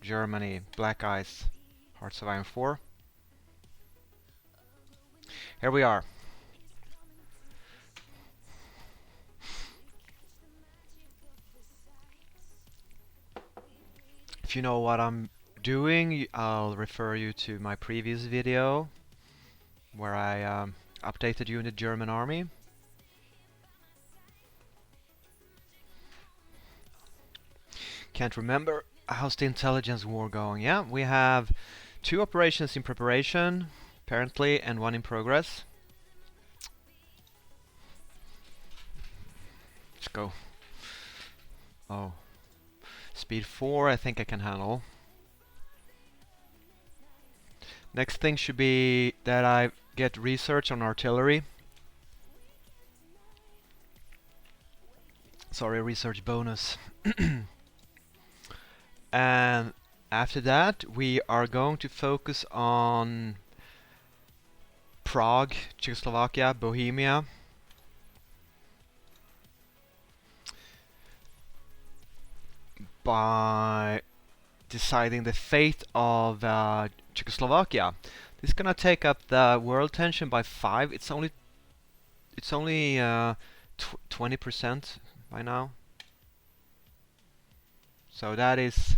Germany, Black Ice, Hearts of Iron 4. Here we are. If you know what I'm doing, I'll refer you to my previous video where I updated you in the German army. Can't remember. How's the intelligence war going? Yeah, we have 2 operations in preparation, apparently, and 1 in progress. Let's go. Oh. Speed 4 I think I can handle. Next thing should be that I get research on artillery. Sorry, research bonus. And after that we are going to focus on Prague, Czechoslovakia, Bohemia. By deciding the fate of Czechoslovakia. This is gonna take up the world tension by 5. It's only 20% by now. So that is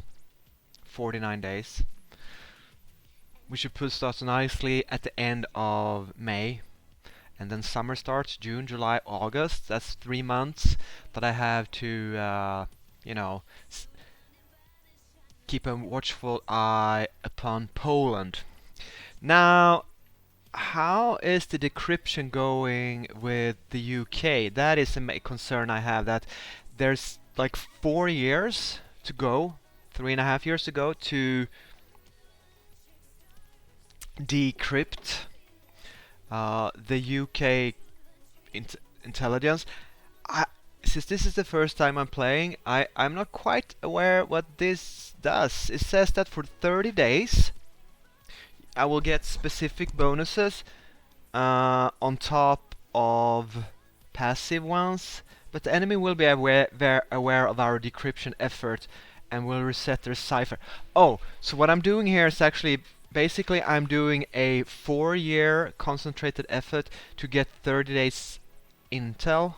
49 days. We should put us nicely at the end of May. And then summer starts, June, July, August. That's 3 months that I have to, you know, keep a watchful eye upon Poland. Now, how is the decryption going with the UK? That is a concern I have, that there's like 4 years to go, 3.5 years to go to decrypt the UK intelligence. Since this is the first time I'm playing, I'm not quite aware what this does. It says that for 30 days I will get specific bonuses on top of passive ones, but the enemy will be aware of our decryption effort and will reset their cipher. Oh, so what I'm doing here is actually basically I'm doing a 4-year concentrated effort to get 30 days intel.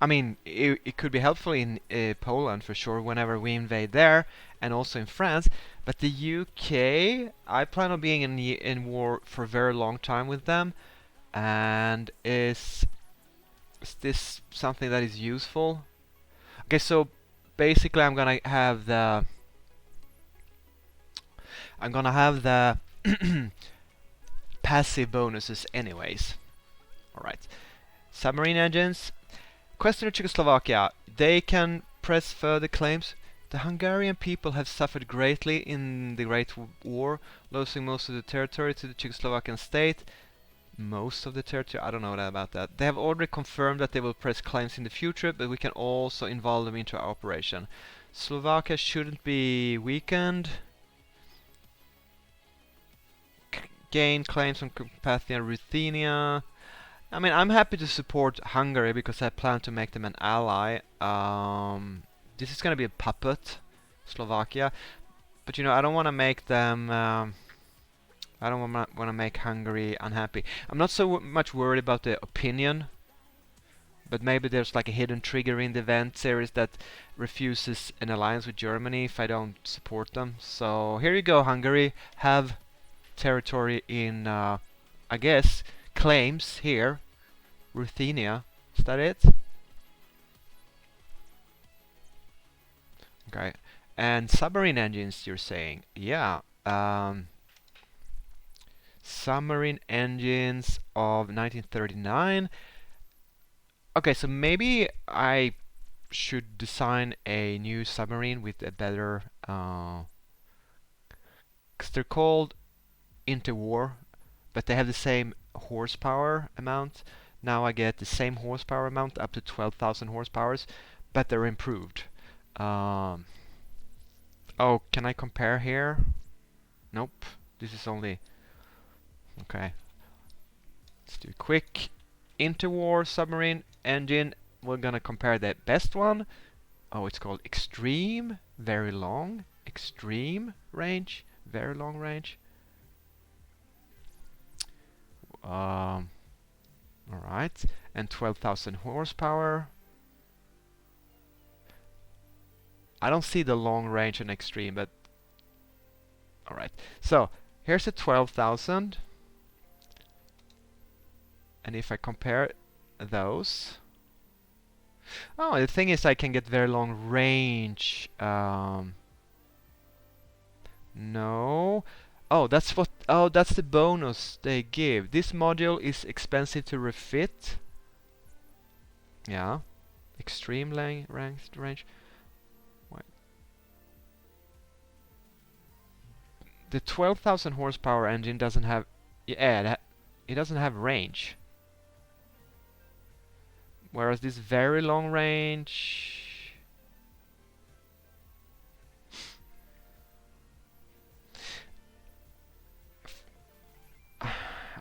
I mean, it could be helpful in Poland for sure whenever we invade there, and also in France. But the UK, I plan on being in war for a very long time with them. And is this something that is useful? Okay, so basically I'm gonna have the passive bonuses anyways. Alright. Submarine engines. Question of Czechoslovakia. They can press further claims. The Hungarian people have suffered greatly in the Great War, losing most of the territory to the Czechoslovakian state. Most of the territory? I don't know about that. They have already confirmed that they will press claims in the future, but we can also involve them into our operation. Slovakia shouldn't be weakened. Gain claims on Carpathia and Ruthenia. I mean, I'm happy to support Hungary because I plan to make them an ally. This is gonna be a puppet, Slovakia, but you know I don't want to make them. I don't want to make Hungary unhappy. I'm not so much worried about the opinion, but maybe there's like a hidden trigger in the event series that refuses an alliance with Germany if I don't support them. So here you go, Hungary. Have territory in, I guess, claims here. Ruthenia. Is that it? Okay. And submarine engines, you're saying? Yeah. Submarine engines of 1939. Okay, so maybe I should design a new submarine with a better, because they're called interwar, but they have the same horsepower amount. Now I get the same horsepower amount, up to 12,000 horsepowers, but they're improved. Oh, can I compare here? Nope. This is only... Okay. Let's do a quick interwar submarine engine. We're gonna compare the best one. Oh, it's called Extreme. Very long. extreme range, very long range. All right, and 12,000 horsepower. I don't see the long range and extreme, but all right. So here's a 12,000, and if I compare those, oh, the thing is I can get very long range. No. Oh, that's what. Oh, that's the bonus they give. This module is expensive to refit. Yeah. Extreme ranked range. Wait. The 12,000 horsepower engine doesn't have. Yeah, it doesn't have range. Whereas this very long range.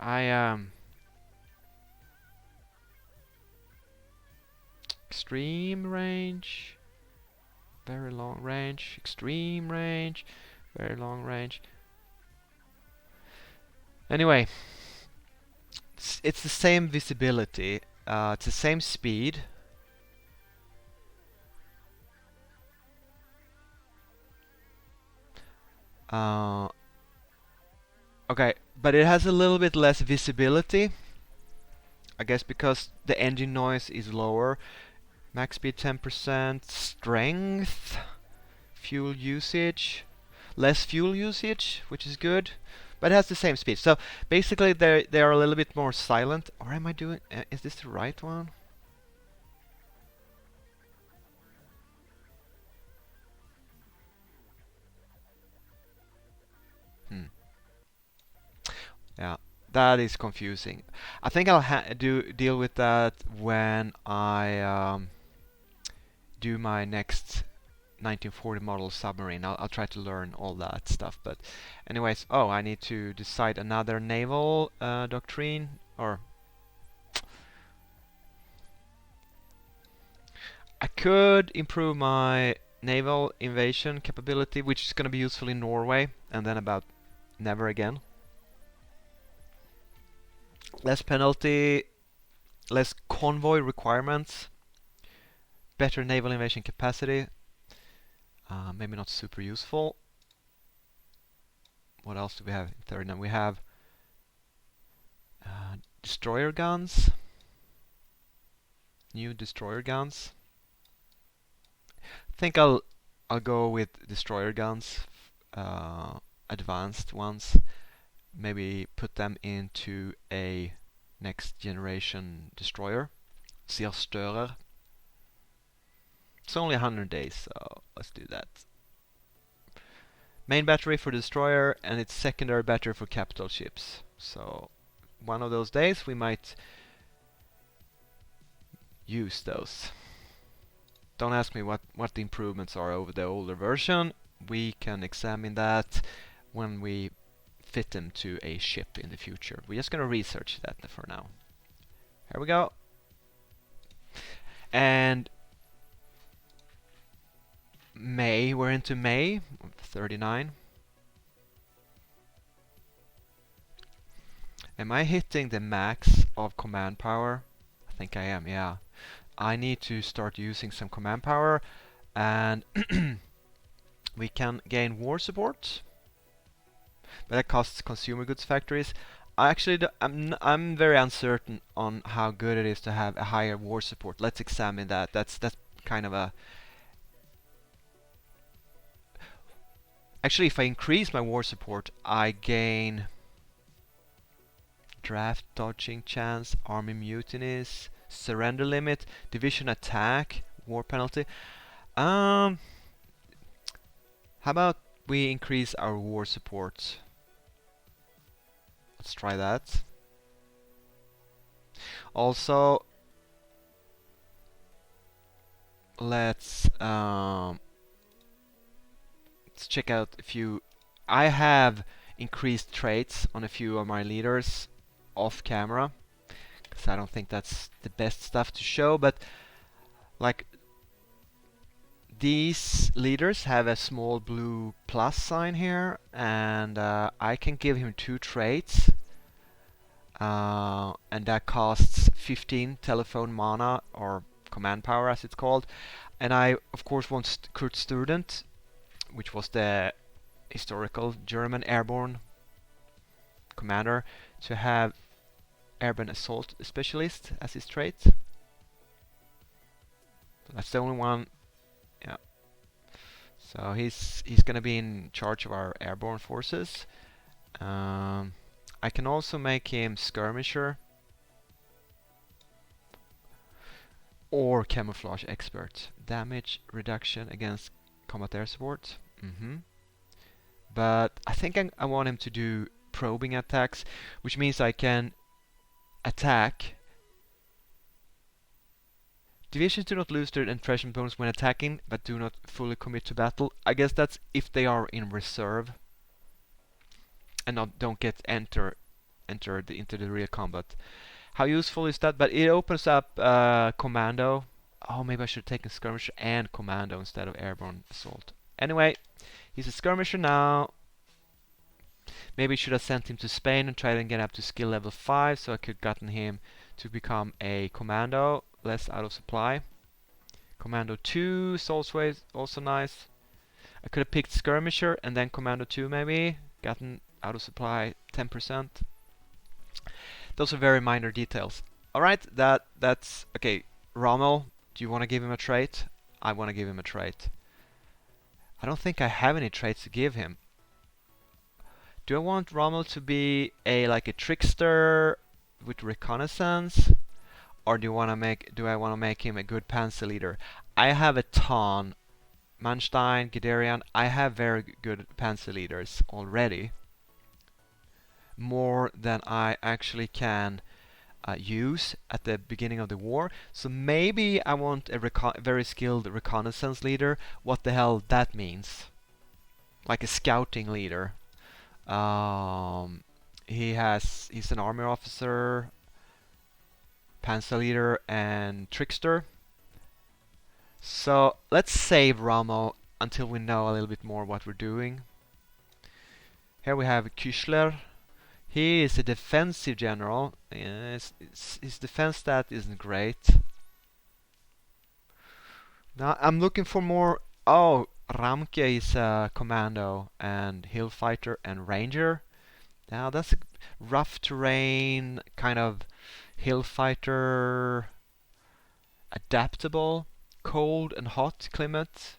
I extreme range, very long range, extreme range, very long range. Anyway, it's the same visibility, it's the same speed. Okay, but it has a little bit less visibility. I guess because the engine noise is lower. Max speed 10%, strength, fuel usage, less fuel usage, which is good, but it has the same speed. So basically they are a little bit more silent. Or am I doing, is this the right one? Hmm. Yeah, that is confusing. I think I'll deal with that when I do my next 1940 model submarine. I'll try to learn all that stuff. But anyways, oh, I need to decide another naval doctrine, or I could improve my naval invasion capability, which is going to be useful in Norway, and then about never again. Less penalty, less convoy requirements, better naval invasion capacity. Maybe not super useful. What else do we have in 39? We have destroyer guns. New destroyer guns. I think I'll go with destroyer guns, advanced ones. Maybe put them into a next generation destroyer. Zerstörer. It's only 100 days, so let's do that. Main battery for destroyer, and its secondary battery for capital ships. So one of those days we might use those. Don't ask me what the improvements are over the older version. We can examine that when we fit them to a ship in the future. We're just gonna research that for now. Here we go. And May, we're into May 39. Am I hitting the max of command power? I think I am, yeah. I need to start using some command power, and we can gain war support, but that costs consumer goods factories. I'm very uncertain on how good it is to have a higher war support. Let's examine that. That's kind of a. Actually, if I increase my war support, I gain draft dodging chance, army mutinies, surrender limit, division attack, war penalty. How about we increase our war support? Let's try that. Also, let's check out a few. I have increased traits on a few of my leaders off camera, because I don't think that's the best stuff to show, but like these leaders have a small blue plus sign here, and I can give him 2 traits, and that costs 15 telephone mana, or command power as it's called. And I, of course, want Kurt Student, which was the historical German airborne commander, to have airborne assault specialist as his trait. So that's the only one. Yeah. So he's gonna be in charge of our airborne forces. I can also make him skirmisher or camouflage expert. Damage reduction against combat air support. But I think I want him to do probing attacks, which means I can attack. Divisions do not lose their entrenchment bonus when attacking, but do not fully commit to battle. I guess that's if they are in reserve and don't get entered into the real combat. How useful is that? But it opens up commando. Oh, maybe I should have taken skirmisher and commando instead of airborne assault. Anyway, he's a skirmisher now. Maybe I should have sent him to Spain and tried and get up to skill level 5, so I could gotten him to become a commando. Less out of supply. Commando 2 is also nice. I could have picked skirmisher and then commando 2 maybe. Gotten out of supply 10%. Those are very minor details. Alright, that's okay. Rommel, do you want to give him a trait? I want to give him a trait. I don't think I have any traits to give him. Do I want Rommel to be like a trickster with reconnaissance? Or do I want to make him a good panzer leader? I have a ton. Manstein, Guderian, I have very good panzer leaders already. More than I actually can use at the beginning of the war. So maybe I want a very skilled reconnaissance leader. What the hell that means? Like a scouting leader. He's an army officer, panzer leader, and trickster. So let's save Rommel until we know a little bit more what we're doing. Here we have Küchler. He is a defensive general. His defense stat isn't great. Now I'm looking for more. Oh, Ramke is a commando and hill fighter and ranger. Now that's a rough terrain kind of hill fighter, adaptable, cold and hot climate.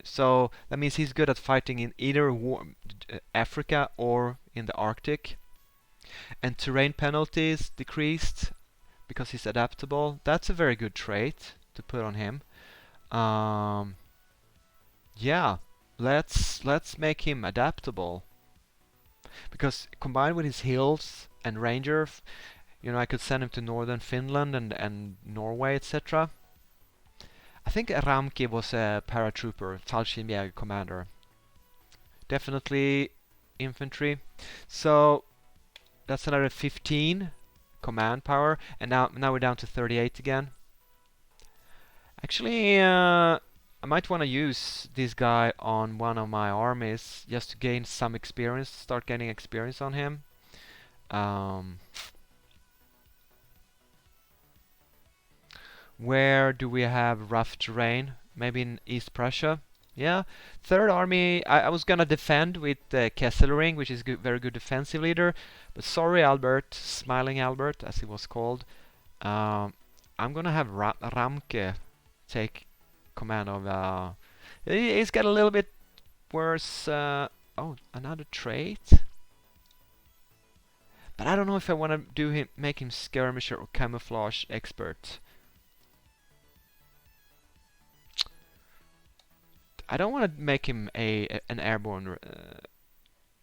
So that means he's good at fighting in either Africa or in the Arctic. And terrain penalties decreased because he's adaptable. That's a very good trait to put on him. Yeah, let's make him adaptable. Because combined with his hills and ranger, I could send him to northern Finland and Norway, etc. I think Ramke was a paratrooper, Fallschirmjäger commander. Definitely infantry. So that's another 15 command power, and now we're down to 38 again. Actually, I might want to use this guy on one of my armies just to gain some experience, start getting experience on him. Where do we have rough terrain? Maybe in East Prussia. Yeah, Third Army. I was gonna defend with Kesselring, which is very good defensive leader. But sorry, Albert, Smiling Albert, as he was called. I'm gonna have Ramke take command of. He's got a little bit worse. Oh, another trait. But I don't know if I want to make him skirmisher or camouflage expert. I don't want to make him an airborne.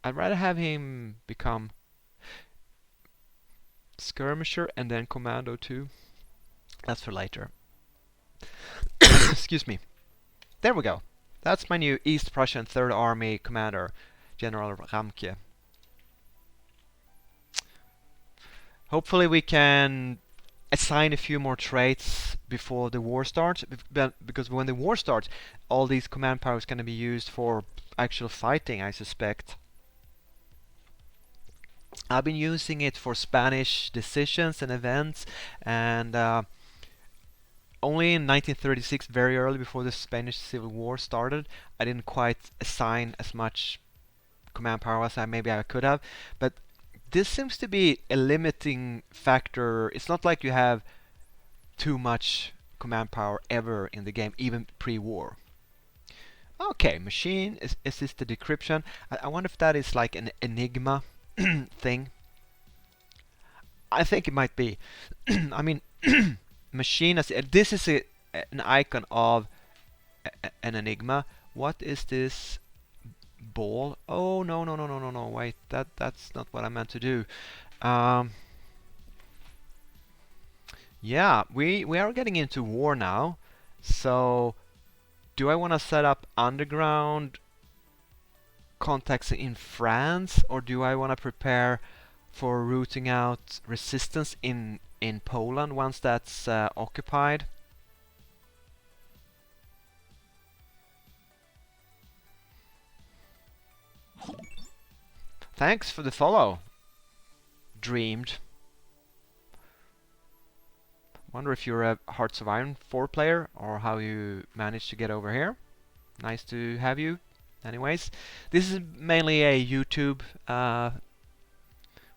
I'd rather have him become skirmisher and then commando too. That's for later. Excuse me. There we go. That's my new East Prussian Third Army commander, General Ramke. Hopefully we can assign a few more traits before the war starts, because when the war starts, all these command powers going to be used for actual fighting, I suspect. I've been using it for Spanish decisions and events, and only in 1936, very early before the Spanish Civil War started, I didn't quite assign as much command power as maybe I could have. But this seems to be a limiting factor. It's not like you have too much command power ever in the game, even pre-war. Okay, machine assisted decryption. I wonder if that is like an enigma thing. I think it might be. I mean, machine as this is an icon of an enigma. What is this ball? Oh, no, no, no, no, no, no. Wait, that's not what I meant to do. Um, yeah, we are getting into war now. So, do I want to set up underground contacts in France, or do I want to prepare for rooting out resistance in Poland once that's occupied? Thanks for the follow. Dreamed. Wonder if you're a Hearts of Iron 4 player or how you managed to get over here. Nice to have you. Anyways, this is mainly a YouTube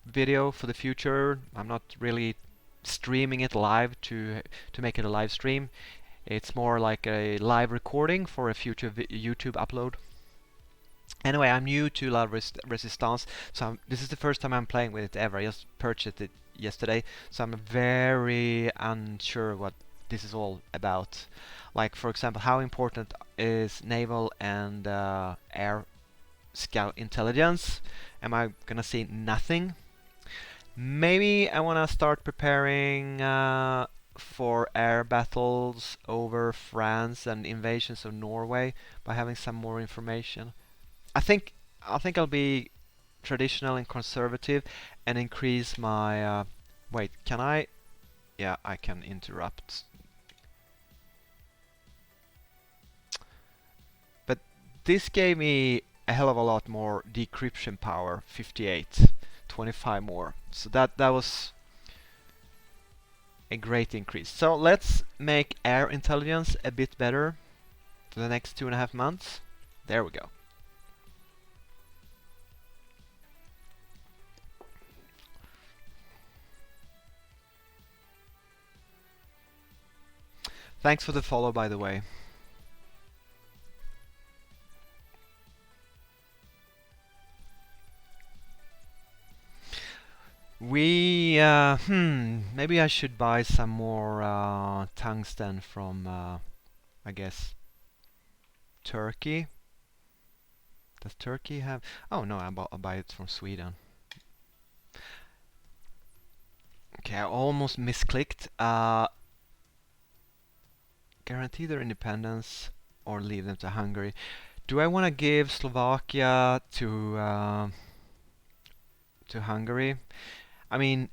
video for the future. I'm not really streaming it live to make it a live stream. It's more like a live recording for a future YouTube upload. Anyway, I'm new to La Resistance, so this is the first time I'm playing with it ever. I just purchased it yesterday, so I'm very unsure what this is all about. Like, for example, how important is naval and air scout intelligence? Am I gonna see nothing? Maybe I wanna start preparing for air battles over France and invasions of Norway by having some more information. I think I'll be traditional and conservative and increase my wait, can I? Yeah, I can interrupt. But this gave me a hell of a lot more decryption power, 58, 25 more. So that was a great increase. So let's make air intelligence a bit better for the next 2.5 months. There we go. Thanks for the follow, by the way. Maybe I should buy some more tungsten from, I guess, Turkey. Does Turkey have? Oh no, I'll buy it from Sweden. Okay, I almost misclicked. Guarantee their independence or leave them to Hungary. Do I want to give Slovakia to Hungary? I mean,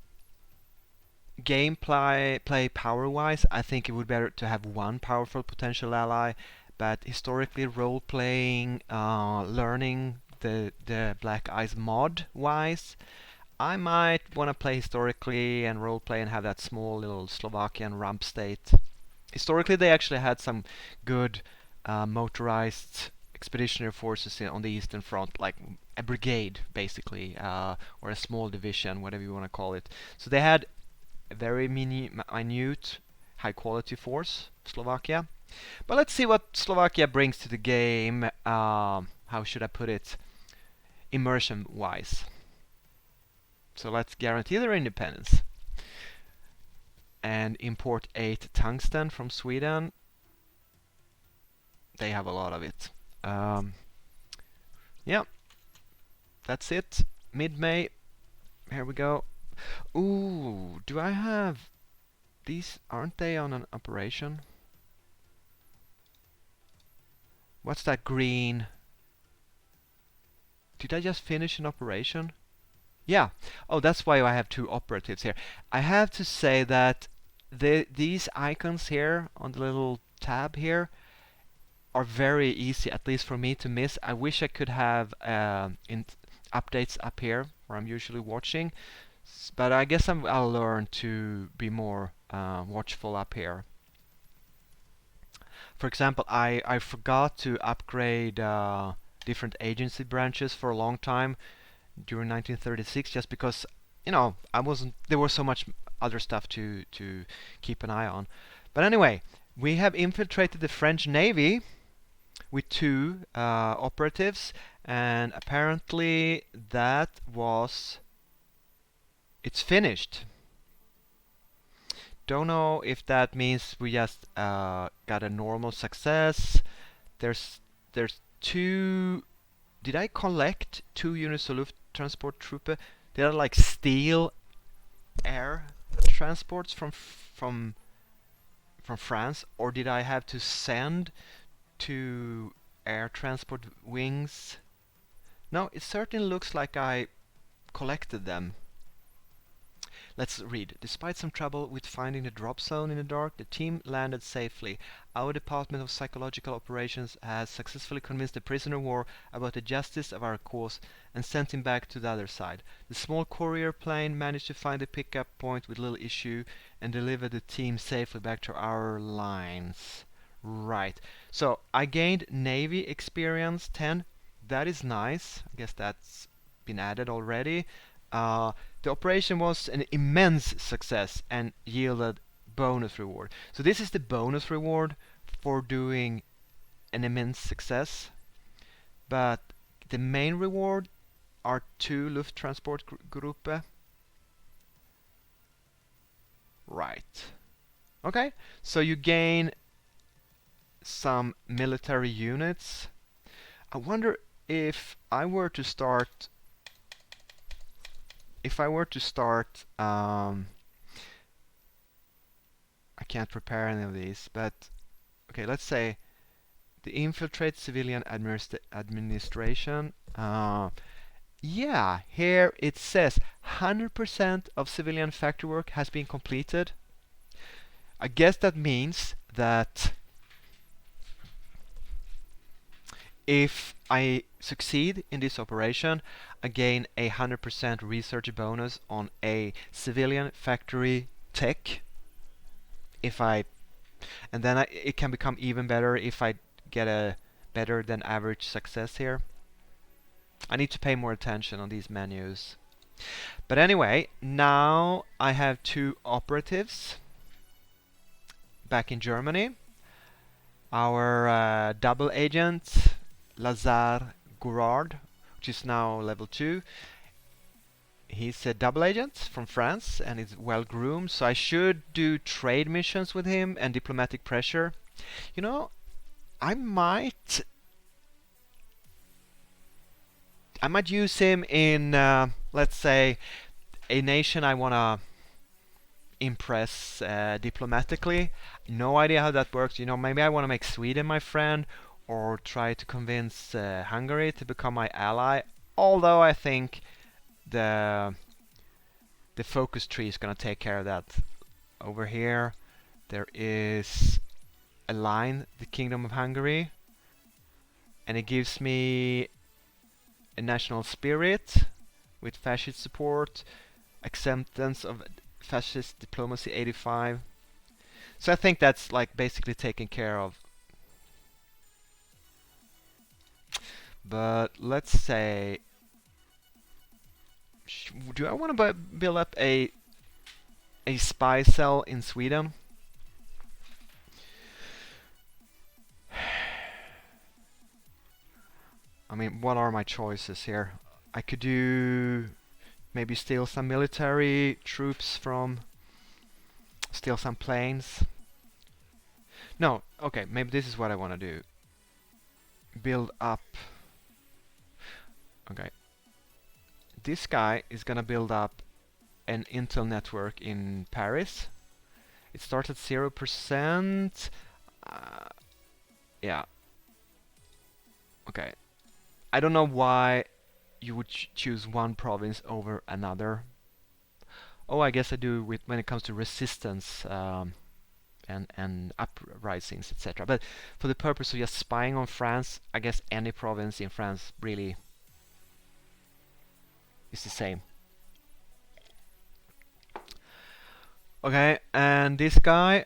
gameplay play power-wise, I think it would be better to have one powerful potential ally. But historically, role-playing, learning the Black Eyes mod-wise, I might want to play historically and role-play and have that small little Slovakian rump state. Historically, they actually had some good motorized expeditionary forces on the Eastern Front, like a brigade, basically, or a small division, whatever you want to call it. So they had a very minute, high-quality force, Slovakia. But let's see what Slovakia brings to the game. How should I put it? Immersion-wise. So let's guarantee their independence. And import 8 tungsten from Sweden. They have a lot of it. Yeah, that's it. Mid-May. Here we go. Ooh, do I have these? Aren't they on an operation? What's that green? Did I just finish an operation? Yeah. Oh, that's why I have two operatives here. I have to say that these icons here on the little tab here are very easy, at least for me to miss. I wish I could have in updates up here where I'm usually watching, but I guess I'll learn to be more watchful up here. For example, I forgot to upgrade different agency branches for a long time during 1936, just because I wasn't there was so much other stuff to keep an eye on. But anyway, we have infiltrated the French Navy with two operatives, and apparently it's finished. Don't know if that means we just got a normal success. There's two. Did I collect two units of Lufttransporttruppe? Did I like steal air transports from France, or did I have to send two air transport wings? No, it certainly looks like I collected them. Let's read. Despite some trouble with finding the drop zone in the dark, the team landed safely. Our Department of Psychological Operations has successfully convinced the prisoner of war about the justice of our cause and sent him back to the other side. The small courier plane managed to find a pickup point with little issue and delivered the team safely back to our lines. Right. So I gained Navy experience 10. That is nice. I guess that's been added already. The operation was an immense success and yielded bonus reward. So this is the bonus reward for doing an immense success. But the main reward are two Lufttransportgruppe. Right. Okay. So you gain some military units. I wonder if I were to start, I can't prepare any of these, but okay, let's say the infiltrate civilian administration. Yeah, here it says 100% of civilian factory work has been completed. I guess that means that if I succeed in this operation, I gain a 100% research bonus on a civilian factory tech. And then it can become even better if I get a better than average success here. I need to pay more attention on these menus. But anyway, now I have two operatives back in Germany. Our double agent, Lazare Gourard, which is now level 2. He's a double agent from France and is well groomed, so I should do trade missions with him and diplomatic pressure. You know, I might use him in, let's say, a nation I want to impress diplomatically. No idea how that works. Maybe I want to make Sweden my friend or try to convince Hungary to become my ally. Although I think the focus tree is going to take care of that. Over here there is a line, the Kingdom of Hungary, and it gives me a national spirit with fascist support, acceptance of fascist diplomacy 85. So I think that's like basically taken care of. But let's say, do I want to build up a spy cell in Sweden? I mean, what are my choices here? I could do maybe steal some military troops steal some planes. No, okay, maybe this is what I want to do. Build up. Okay. This guy is gonna build up an Intel network in Paris. It starts at 0%. Yeah. Okay. I don't know why you would choose one province over another. Oh, I guess I do with when it comes to resistance and uprisings, etc. But for the purpose of just spying on France, I guess any province in France really is the same. Okay, and this guy,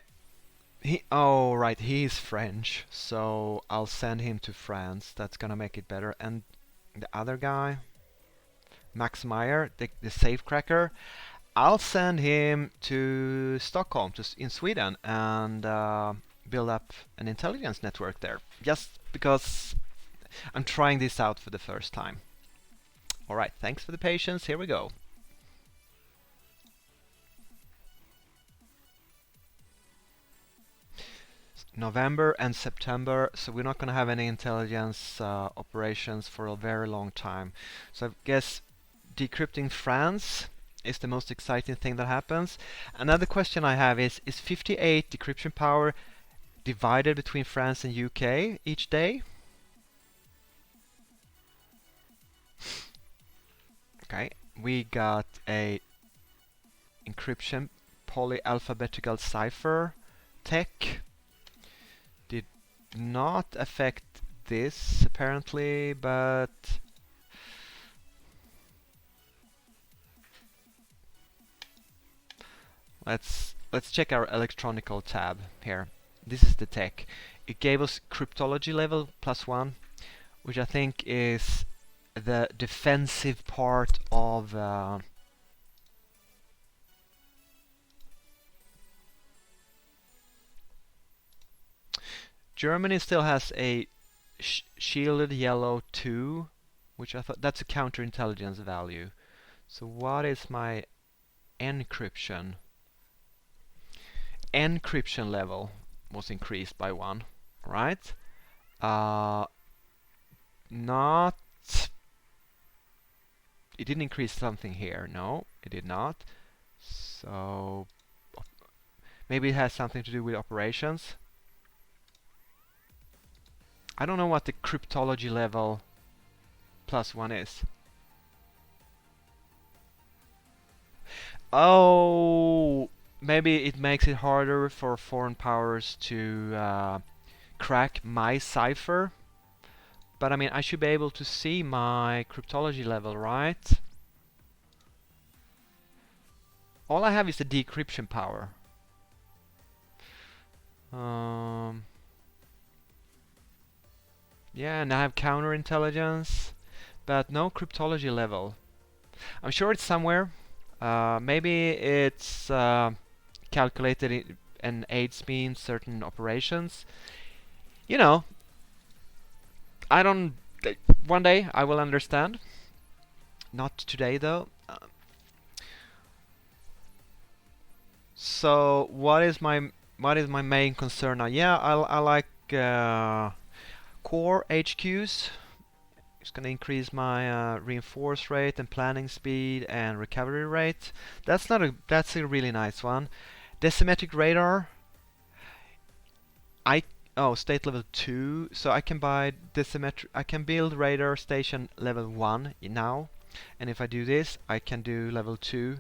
oh right, he's French, so I'll send him to France. That's gonna make it better. And the other guy, Max Meyer, the safecracker, I'll send him to Stockholm, in Sweden, and build up an intelligence network there. Just because I'm trying this out for the first time. All right, thanks for the patience. Here we go. November and September, so we're not going to have any intelligence operations for a very long time. So I guess decrypting France is the most exciting thing that happens. Another question I have is 58 decryption power divided between France and UK each day? Okay, we got a encryption polyalphabetical cipher tech. Did not affect this apparently, but let's check our electronical tab here. This is the tech. It gave us cryptology level +1, which I think is the defensive part of Germany still has a shielded yellow 2, which I thought that's a counterintelligence value. So what is my encryption? Encryption level was increased by 1, right? Not. It didn't increase something here. No, it did not. So maybe it has something to do with operations. I don't know what the cryptology level +1 is. Oh, maybe it makes it harder for foreign powers to crack my cipher. But I mean, I should be able to see my cryptology level, right? All I have is the decryption power. Yeah, and I have counterintelligence, but no cryptology level. I'm sure it's somewhere. Maybe it's calculated and aids me in certain operations. You know, I don't. One day I will understand. Not today though. So what is my main concern now? Yeah, I like core HQs. It's going to increase my reinforce rate and planning speed and recovery rate. That's a really nice one. Decimetric radar. I state level 2, so I can buy decimetric. I can build radar station level 1 now, and if I do this, I can do level 2.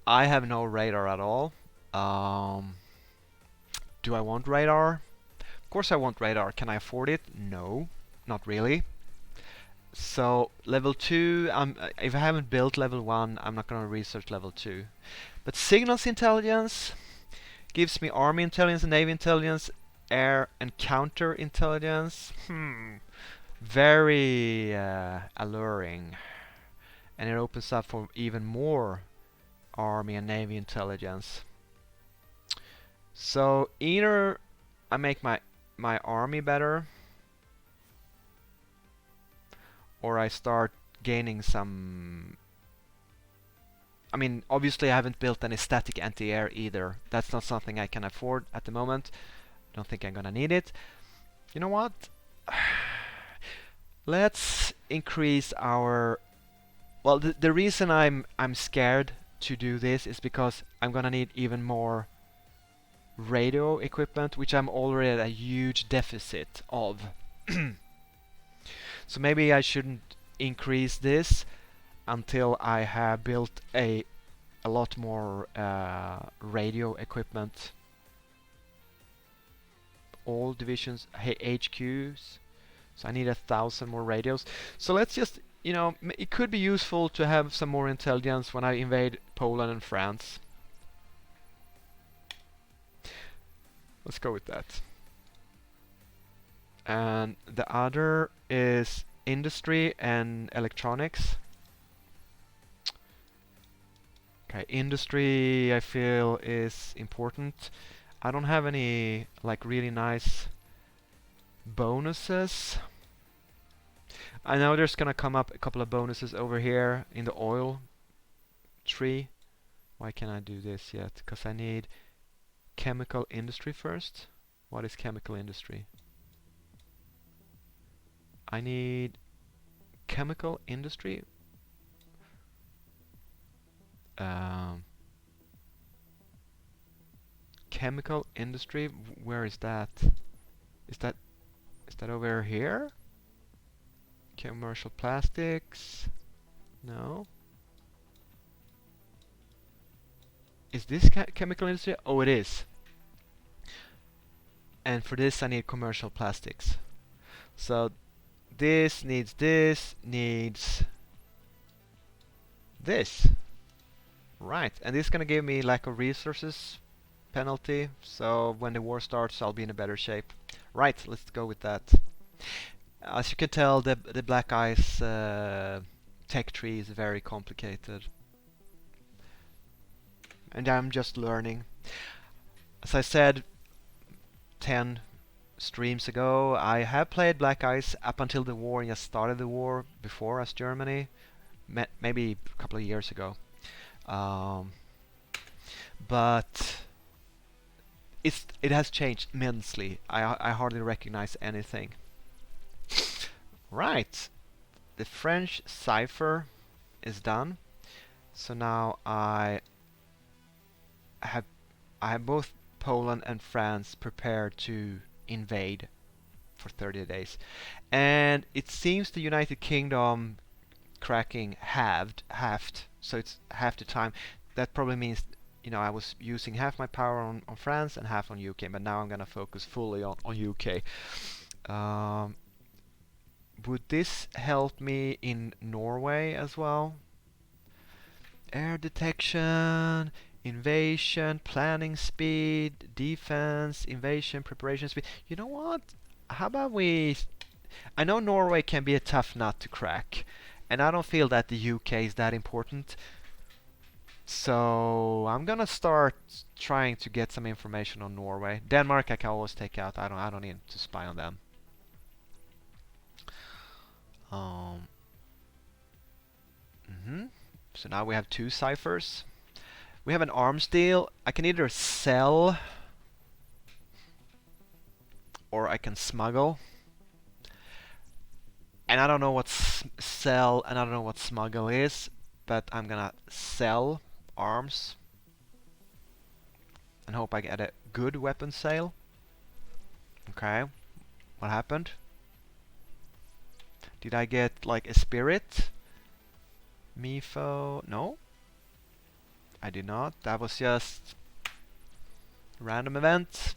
I have no radar at all. Do I want radar? Of course I want radar. Can I afford it? No, not really. So level 2, if I haven't built level 1, I'm not going to research level 2. But signals intelligence gives me army intelligence and navy intelligence, air and counter intelligence. Very alluring. And it opens up for even more army and navy intelligence. So either I make my army better, or I start gaining some. I mean, obviously I haven't built any static anti-air either. That's not something I can afford at the moment. Don't think I'm gonna need it. You know what? Let's increase our. Well, the reason I'm scared to do this is because I'm gonna need even more radio equipment, which I'm already at a huge deficit of. So maybe I shouldn't increase this until I have built a a lot more radio equipment. All divisions HQs. So I need 1,000 more radios. So let's just, it could be useful to have some more intelligence when I invade Poland and France. Let's go with that. And the other is industry and electronics. Okay, industry I feel is important. I don't have any like really nice bonuses. I know there's gonna come up a couple of bonuses over here in the oil tree. Why can't I do this yet? Because I need chemical industry first. What is chemical industry? I need chemical industry. Um, chemical industry. Where is that? Is that over here? Commercial plastics. No. Is this chemical industry? Oh, it is. And for this I need commercial plastics. So this needs this, needs this. Right, and this is gonna give me lack of resources penalty, so when the war starts I'll be in a better shape. Right, let's go with that. As you can tell, the Black Ice tech tree is very complicated. And I'm just learning. As I said 10 streams ago, I have played Black Ice up until the war and just started the war before as Germany, maybe a couple of years ago. But it has changed immensely. I hardly recognize anything. Right, the French cipher is done. So now I have both Poland and France prepared to invade for 30 days. And it seems the United Kingdom cracking halved, so it's half the time. That probably means, I was using half my power on France and half on UK, but now I'm gonna focus fully on UK. Would this help me in Norway as well? Air detection, invasion, planning speed, defense, invasion, preparation speed. You know what? How about I know Norway can be a tough nut to crack, and I don't feel that the UK is that important. So I'm gonna start trying to get some information on Norway. Denmark I can always take out. I don't need to spy on them. Um. So now we have 2 ciphers. We have an arms deal. I can either sell or I can smuggle. And I don't know what sell and I don't know what smuggle is, but I'm gonna sell arms and hope I get a good weapon sale. Okay, what happened? Did I get like a spirit? Mifo? No, I did not. That was just a random event.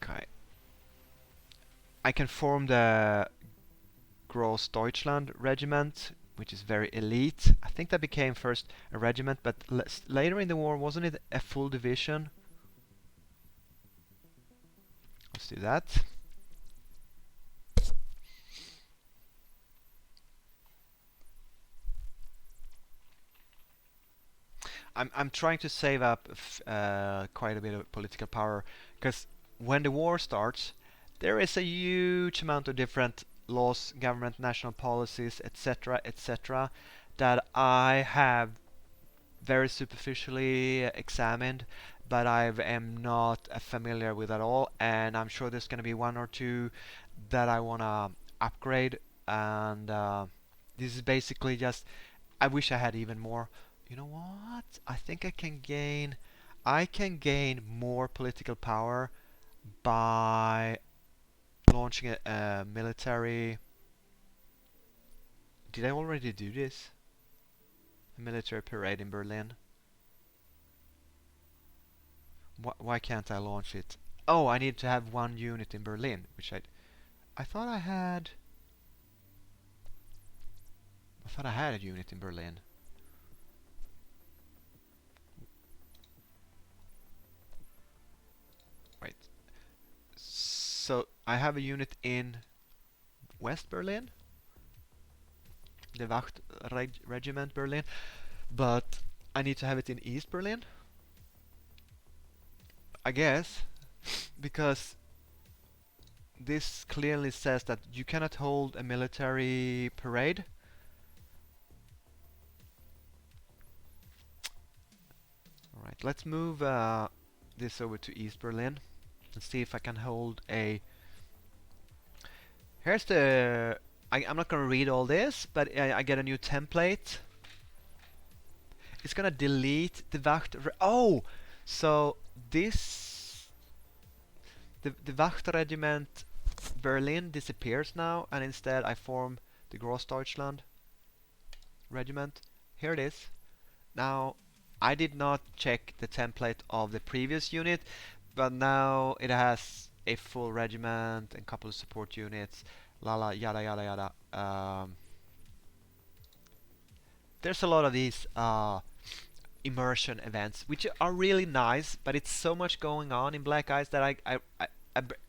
Okay. I can form the Gross Deutschland regiment, which is very elite. I think that became first a regiment, but later in the war, wasn't it a full division? Let's do that. I'm trying to save up quite a bit of political power, because when the war starts, there is a huge amount of different laws, government, national policies, etc., etc., that I have very superficially examined, but I am not familiar with at all, and I'm sure there's going to be one or two that I want to upgrade, and this is basically just, I wish I had even more. You know what? I think I can gain more political power by launching a military Did I already do this? A military parade in Berlin. Why can't I launch it? Oh, I need to have one unit in Berlin, which I thought I had. I thought I had a unit in Berlin. Wait. So I have a unit in West Berlin, the Regiment Berlin, but I need to have it in East Berlin, I guess, because this clearly says that you cannot hold a military parade. Alright, let's move this over to East Berlin and see if I can hold a... Here's the... I'm not gonna read all this, but I get a new template. It's gonna delete the Wacht... Oh! So this... The Wacht Regiment Berlin disappears now, and instead I form the Grossdeutschland Regiment. Here it is. Now, I did not check the template of the previous unit, but now it has a full regiment and couple of support units, la la yada yada yada. There's a lot of these immersion events, which are really nice, but it's so much going on in Black Ice that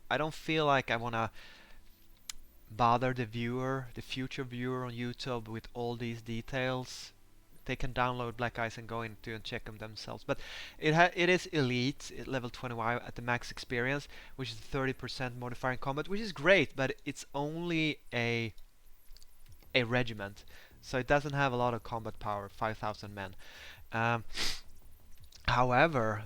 I don't feel like I wanna bother the viewer, the future viewer on YouTube with all these details. They can download Black Ice and go into and check them themselves. But it is elite level 25 at the max experience, which is 30% modifier in combat, which is great, but it's only a regiment, so it doesn't have a lot of combat power, 5,000 men. Um, However,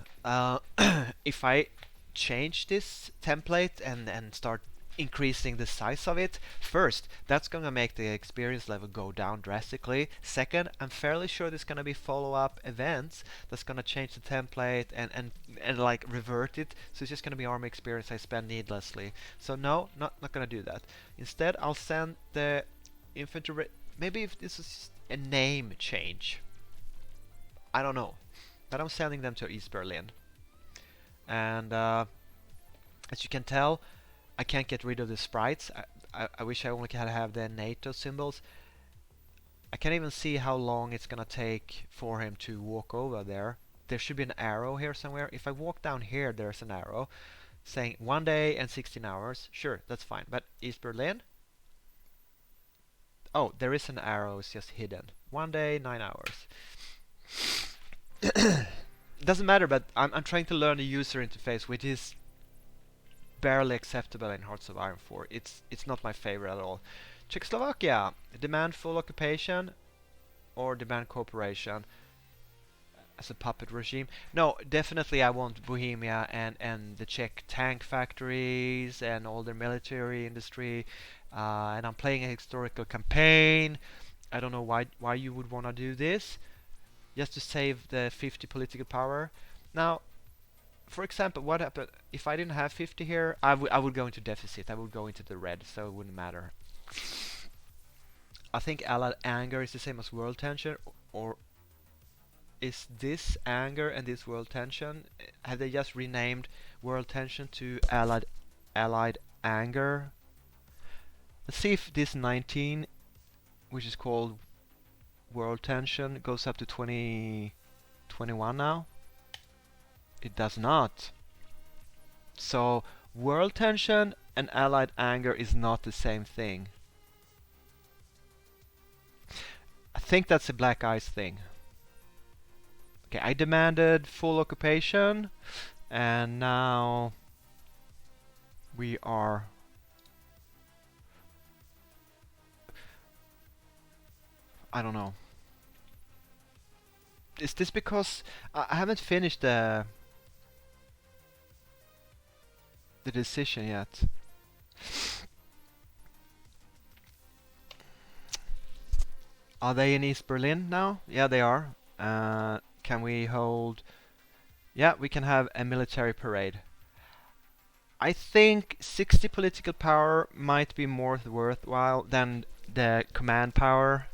if I change this template and start increasing the size of it, first, that's going to make the experience level go down drastically. Second, I'm fairly sure there's going to be follow-up events that's going to change the template and like revert it. So it's just going to be army experience I spend needlessly. So no, not going to do that. Instead, I'll send the infantry. Maybe if this is a name change, I don't know. But I'm sending them to East Berlin. And as you can tell, I can't get rid of the sprites. I wish I only could have the NATO symbols. I can't even see how long it's gonna take for him to walk over there. There should be an arrow here somewhere. If I walk down here, there's an arrow saying 1 day and 16 hours. Sure, that's fine. But East Berlin? Oh, there is an arrow. It's just hidden. 1 day, 9 hours. Doesn't matter, but I'm trying to learn the user interface, which is barely acceptable in Hearts of Iron 4. It's not my favorite at all. Czechoslovakia, demand full occupation or demand cooperation as a puppet regime. No, definitely I want Bohemia and the Czech tank factories and all their military industry. And I'm playing a historical campaign. I don't know why you would want to do this. Just to save the 50 political power. Now, for example, what happened if I didn't have 50 here? I would go into deficit. I would go into the red, so it wouldn't matter. I think Allied anger is the same as world tension, or is this anger and this world tension? Have they just renamed world tension to Allied anger? Let's see if this 19, which is called world tension, goes up to 21 now. It does not. So world tension and allied anger is not the same thing. I think that's a Black Ice thing. Okay, I demanded full occupation, and now we are... I don't know. Is this because I haven't finished the decision yet? Are they in East Berlin now? Yeah, they are. Can we hold... Yeah, we can have a military parade. I think 60 political power might be more worthwhile than the command power.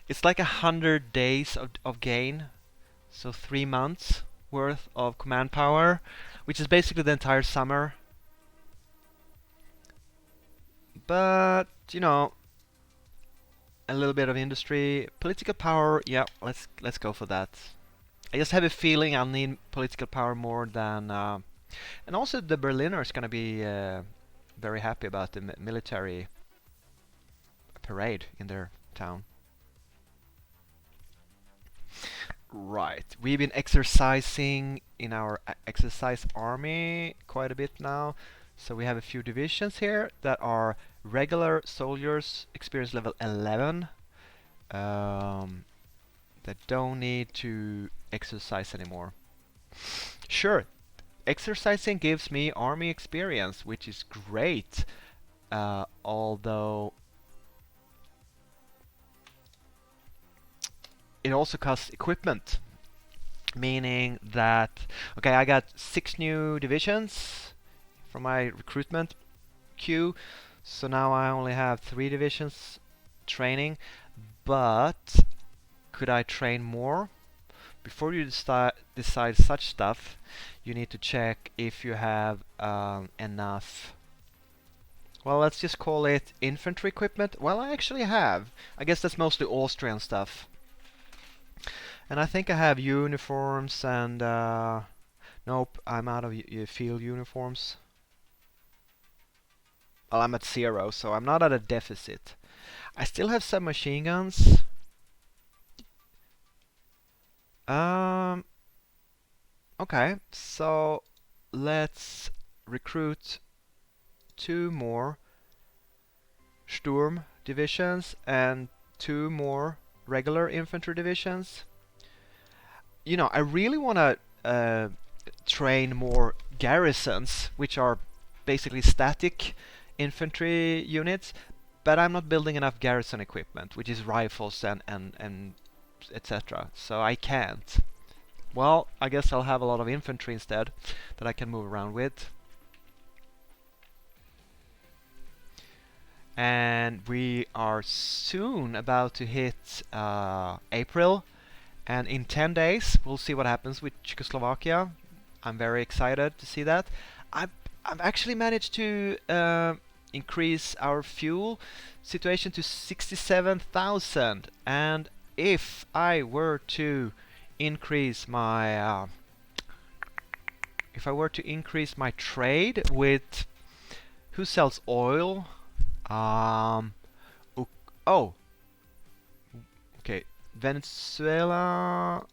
It's like 100 days of gain, so 3 months worth of command power, which is basically the entire summer. But, a little bit of industry, political power, yeah, let's go for that. I just have a feeling I'll need political power more than and also the Berliner is gonna be very happy about the military parade in their town. Right. We've been exercising in our exercise army quite a bit now. So we have a few divisions here that are regular soldiers, experience level 11, um, that don't need to exercise anymore. Sure, exercising gives me army experience, which is great. Although it also costs equipment, meaning that, okay, I got 6 new divisions from my recruitment queue, so now I only have 3 divisions training. But could I train more? Before you decide such stuff, you need to check if you have enough. Well, let's just call it infantry equipment. Well, I actually have. I guess that's mostly Austrian stuff. And I think I have uniforms and nope, I'm out of field uniforms. Well, I'm at 0, so I'm not at a deficit. I still have some machine guns. Um, okay, so let's recruit 2 more Sturm divisions and 2 more regular infantry divisions. I really want to train more garrisons, which are basically static infantry units, but I'm not building enough garrison equipment, which is rifles and etc. So I can't. Well, I guess I'll have a lot of infantry instead that I can move around with. And we are soon about to hit April, and in 10 days we'll see what happens with Czechoslovakia. I'm very excited to see that. I've, I've actually managed to increase our fuel situation to 67,000, and if I were to increase my trade with who sells oil. Um, oh, okay. Venezuela,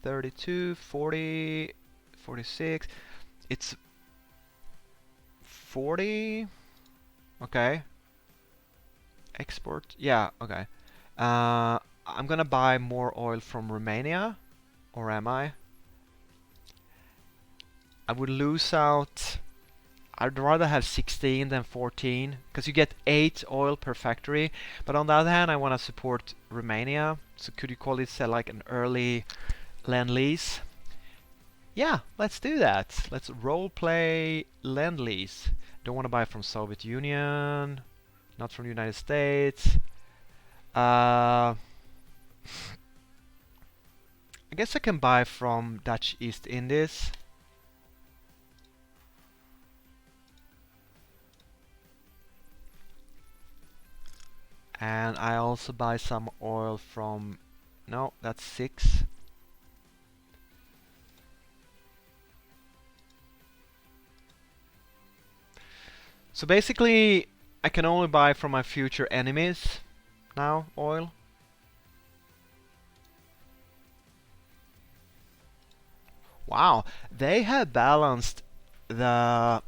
32, 40, 46. It's 40. Okay. Export. Yeah, okay. I'm gonna buy more oil from Romania, or am I? I would lose out. I'd rather have 16 than 14, because you get 8 oil per factory. But on the other hand, I want to support Romania. So could you call it like an early Lend-Lease? Yeah, let's do that. Let's role-play Lend-Lease. Don't want to buy from Soviet Union, not from the United States. I guess I can buy from Dutch East Indies. And I also buy some oil from... No, that's 6. So basically, I can only buy from my future enemies now, oil. Wow, they have balanced the...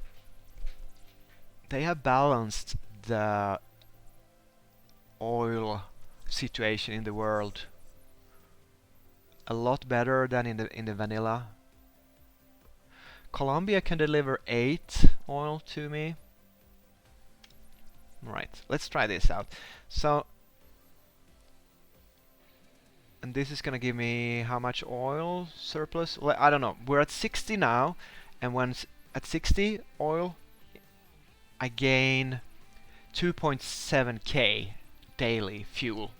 They have balanced the oil situation in the world a lot better than in the vanilla. Colombia can deliver 8 oil to me. Right, let's try this out. So, and this is gonna give me how much oil surplus? Well, I don't know. We're at 60 now, and at 60 oil, I gain 2.7k daily fuel.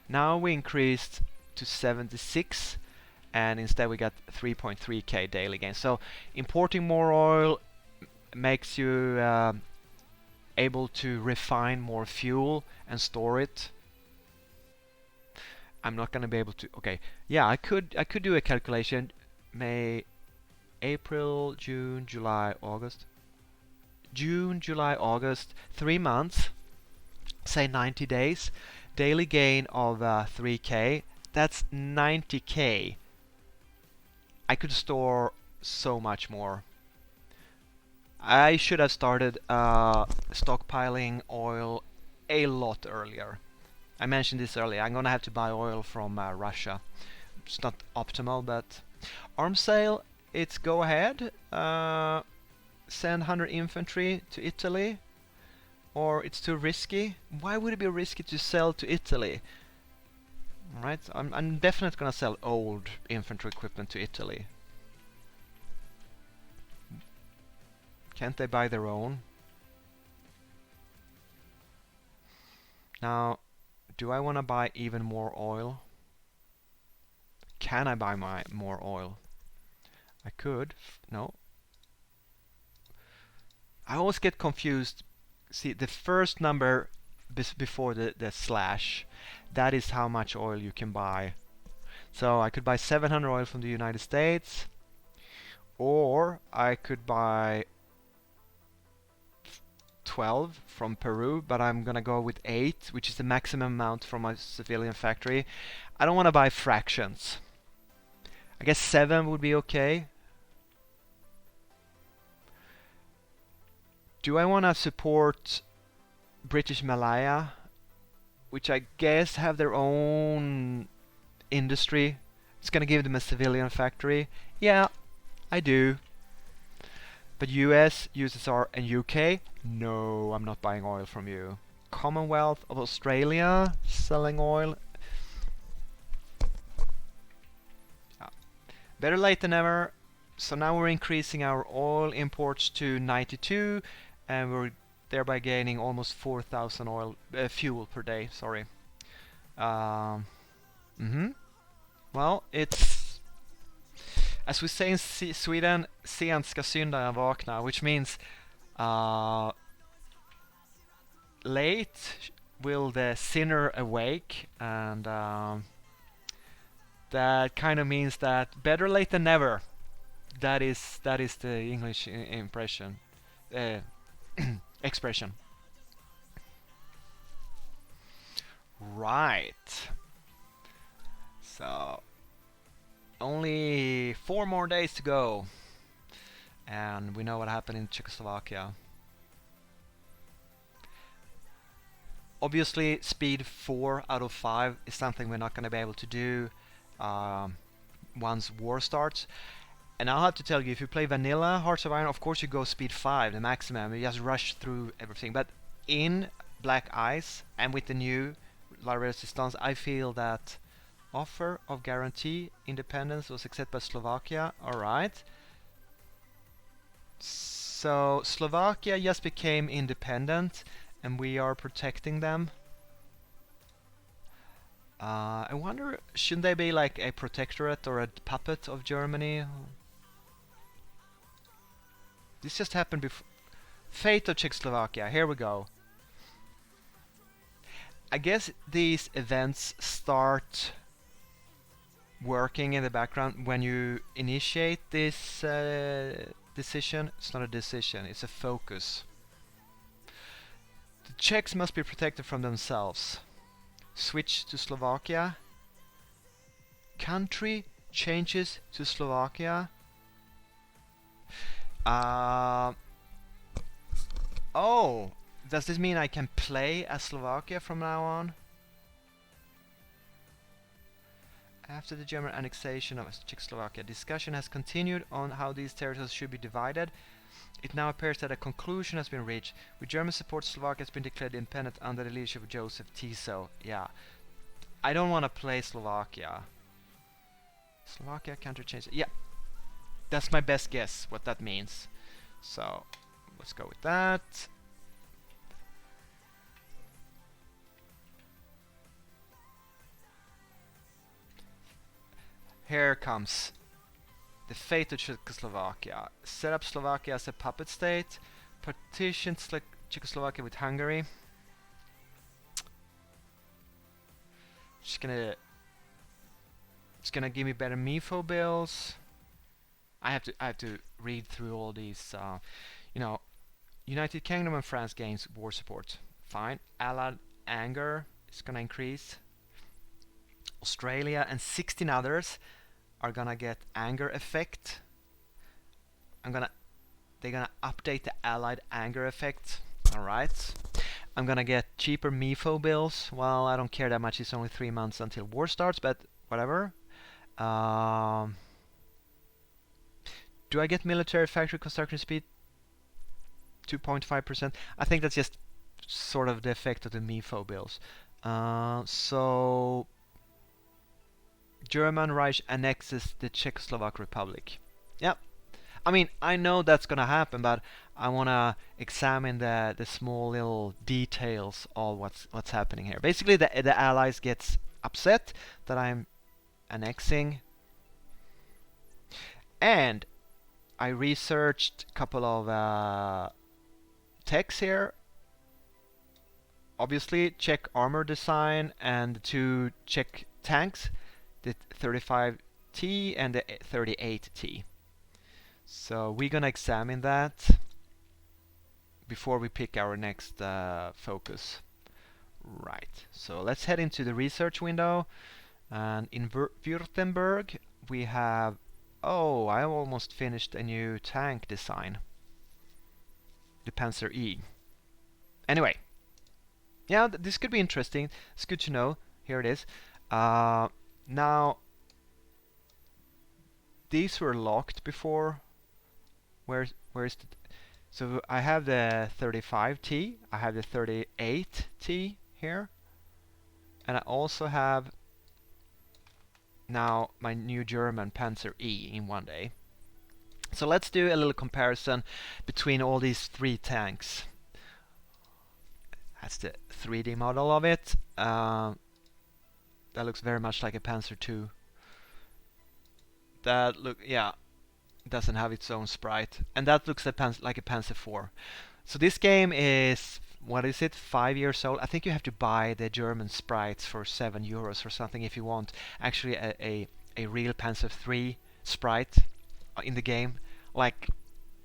Now we increased to 76, and instead we got 3.3k daily gain. So importing more oil makes you able to refine more fuel and store it. I'm not gonna be able to. Okay, yeah, I could do a calculation. May, April, June, July, August. June, July, August, 3 months. Say 90 days. Daily gain of 3k. That's 90k. I could store so much more. I should have started stockpiling oil a lot earlier. I mentioned this earlier. I'm gonna have to buy oil from Russia. It's not optimal, but arms sale. It's go ahead. Send 100 infantry to Italy, or it's too risky. Why would it be risky to sell to Italy? Right? I'm definitely gonna sell old infantry equipment to Italy. Can't they buy their own? Now, do I want to buy even more oil? Can I buy more oil? I could. No. I always get confused. See, the first number before the slash, that is how much oil you can buy. So I could buy 700 oil from the United States, or I could buy 12 from Peru, but I'm gonna go with 8, which is the maximum amount from my civilian factory. I don't want to buy fractions. I guess 7 would be okay. Do I want to support British Malaya, which I guess have their own industry? It's gonna give them a civilian factory. Yeah, I do. But US, USSR and UK? No, I'm not buying oil from you. Commonwealth of Australia selling oil? Better late than never. So now we're increasing our oil imports to 92, and we're thereby gaining almost 4,000 oil fuel per day. Sorry. Well, it's as we say in Sweden, sent ska syndaren vakna, which means late will the sinner awake, and that kind of means that better late than never. That is the English impression expression. Right. So only 4 more days to go, and we know what happened in Czechoslovakia. Obviously, speed 4 out of 5 is something we're not going to be able to do once war starts. And I'll have to tell you, if you play vanilla Hearts of Iron, of course you go speed 5, the maximum. You just rush through everything. But in Black Ice and with the new La Resistance, I feel that offer of guarantee independence was accepted by Slovakia. Alright. So Slovakia just became independent, and we are protecting them. I wonder, shouldn't they be like a protectorate or a puppet of Germany? This just happened before. Fate of Czechoslovakia, here we go. I guess these events start working in the background when you initiate this decision. It's not a decision, it's a focus. The Czechs must be protected from themselves. Switch to Slovakia. Country changes to Slovakia. Oh, does this mean I can play as Slovakia from now on? After the German annexation of Czechoslovakia, discussion has continued on how these territories should be divided. It now appears that a conclusion has been reached. With German support, Slovakia has been declared independent under the leadership of Joseph Tiso. Yeah. I don't want to play Slovakia. Slovakia country change. Yeah. That's my best guess what that means. So let's go with that. Here comes the fate of Czechoslovakia. Set up Slovakia as a puppet state. Partitioned Czechoslovakia with Hungary. It's gonna give me better MIFO bills. I have to read through all these. You know, United Kingdom and France gains war support. Fine. Allied anger is gonna increase. Australia and 16 others are gonna get anger effect. They're gonna update the Allied anger effect. All right. I'm gonna get cheaper MIFO bills. Well, I don't care that much. It's only 3 months until war starts, but whatever. Do I get military factory construction speed? 2.5%. I think that's just sort of the effect of the MIFO bills. So German Reich annexes the Czechoslovak Republic. Yep. I mean, I know that's gonna happen, but I wanna examine the small little details of what's happening here. Basically, the Allies gets upset that I'm annexing, and I researched a couple of techs here. Obviously, Czech armor design and the two Czech tanks, the 35T and the 38T. So we're gonna examine that before we pick our next focus. Right, so let's head into the research window, and in Württemberg we have, oh, I almost finished a new tank design, the Panzer E. Anyway, yeah, this could be interesting. It's good to know. Here it is. Now, these were locked before. Where's the... So I have the 35T, I have the 38T here, and I also have now my new German Panzer E in one day. So let's do a little comparison between all these three tanks. That's the 3D model of it. That looks very much like a Panzer II. That look, yeah, doesn't have its own sprite, and that looks like a Panzer IV. So this game is, what is it, 5 years old? I think you have to buy the German sprites for €7 or something if you want actually a real Panzer III sprite in the game. Like,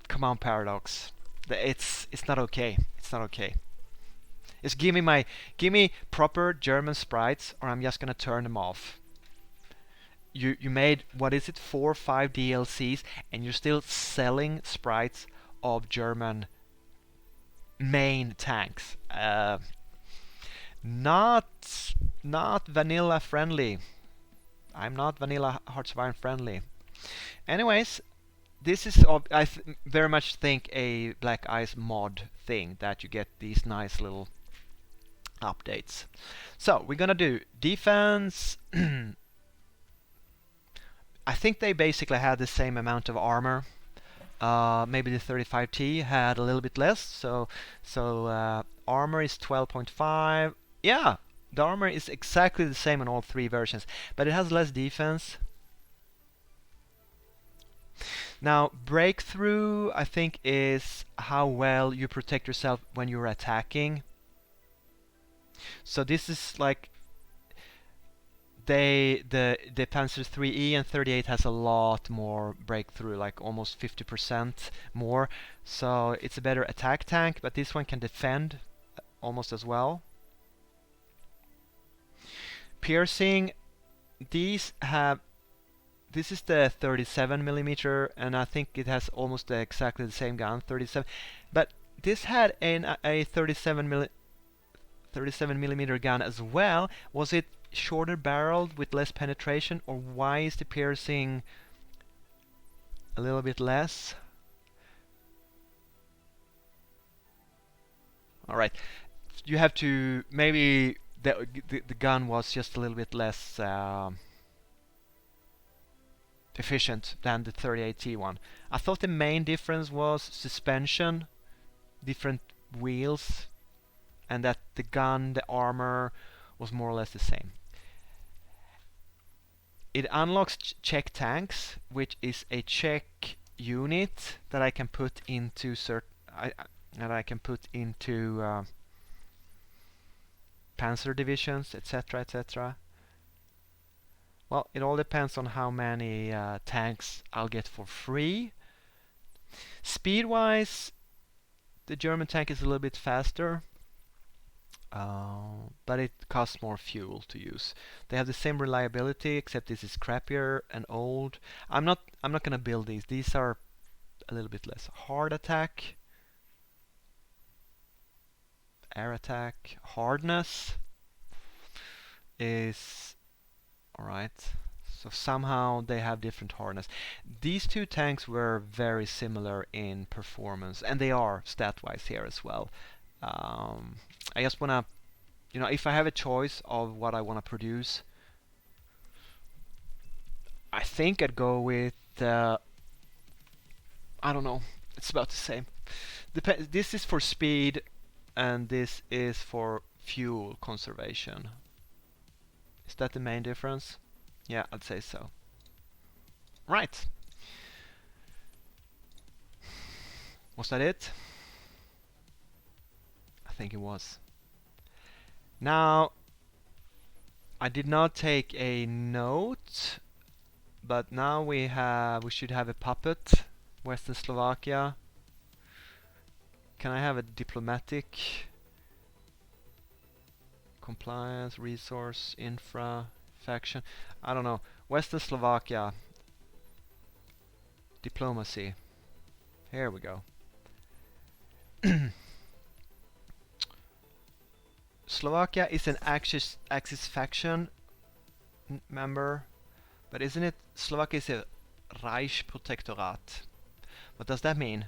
come on, Paradox, it's not okay. It's not okay. It's give me proper German sprites, or I'm just gonna turn them off. You made, what is it, 4 or 5 DLCs, and you're still selling sprites of German main tanks. Not vanilla friendly. I'm not vanilla Hearts of Iron friendly. Anyways, this is very much think a Black Ice mod thing, that you get these nice little updates. So we're gonna do defense. I think they basically had the same amount of armor. Maybe the 35T had a little bit less. So armor is 12.5. Yeah, the armor is exactly the same in all three versions, but it has less defense. Now, breakthrough, I think, is how well you protect yourself when you're attacking. So this is like the Panzer IIIe and 38 has a lot more breakthrough, like almost 50% more. So it's a better attack tank, but this one can defend almost as well. Piercing, these have, this is the 37mm, and I think it has almost exactly the same gun, 37. But this had a 37mm gun as well. Was it shorter barreled with less penetration, or why is the piercing a little bit less? Alright, you have to, maybe the gun was just a little bit less efficient than the 38T one. I thought the main difference was suspension, different wheels, and that the gun, the armor was more or less the same. It unlocks Czech tanks, which is a Czech unit that I can put into panzer divisions, etc., etc. Well, it all depends on how many tanks I'll get for free. Speed-wise, the German tank is a little bit faster, but it costs more fuel to use. They have the same reliability, except this is crappier and old. I'm not gonna build these. These are a little bit less. Hard attack, air attack, hardness is alright. So somehow they have different hardness. These two tanks were very similar in performance, and they are stat-wise here as well. I just wanna, if I have a choice of what I wanna produce, I think I'd go with, I don't know, it's about the same. This is for speed, and this is for fuel conservation. Is that the main difference? Yeah, I'd say so. Right. Was that it? I think it was. Now, I did not take a note, but now we should have a puppet. Western Slovakia. Can I have a diplomatic? Compliance, resource, infra, faction. I don't know. Western Slovakia. Diplomacy. Here we go. Slovakia is an Axis faction member, but isn't it? Slovakia is a Reichsprotektorat. What does that mean?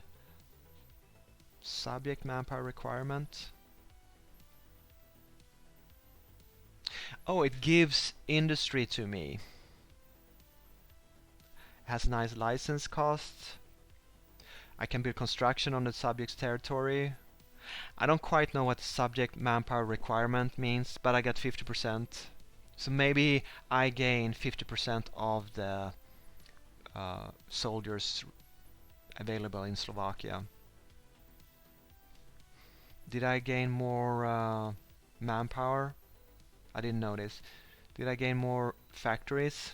Subject manpower requirement. Oh, it gives industry to me. Has nice license cost. I can build construction on the subject's territory. I don't quite know what subject manpower requirement means, but I got 50%. So maybe I gain 50% of the soldiers available in Slovakia. Did I gain more manpower? I didn't notice. Did I gain more factories?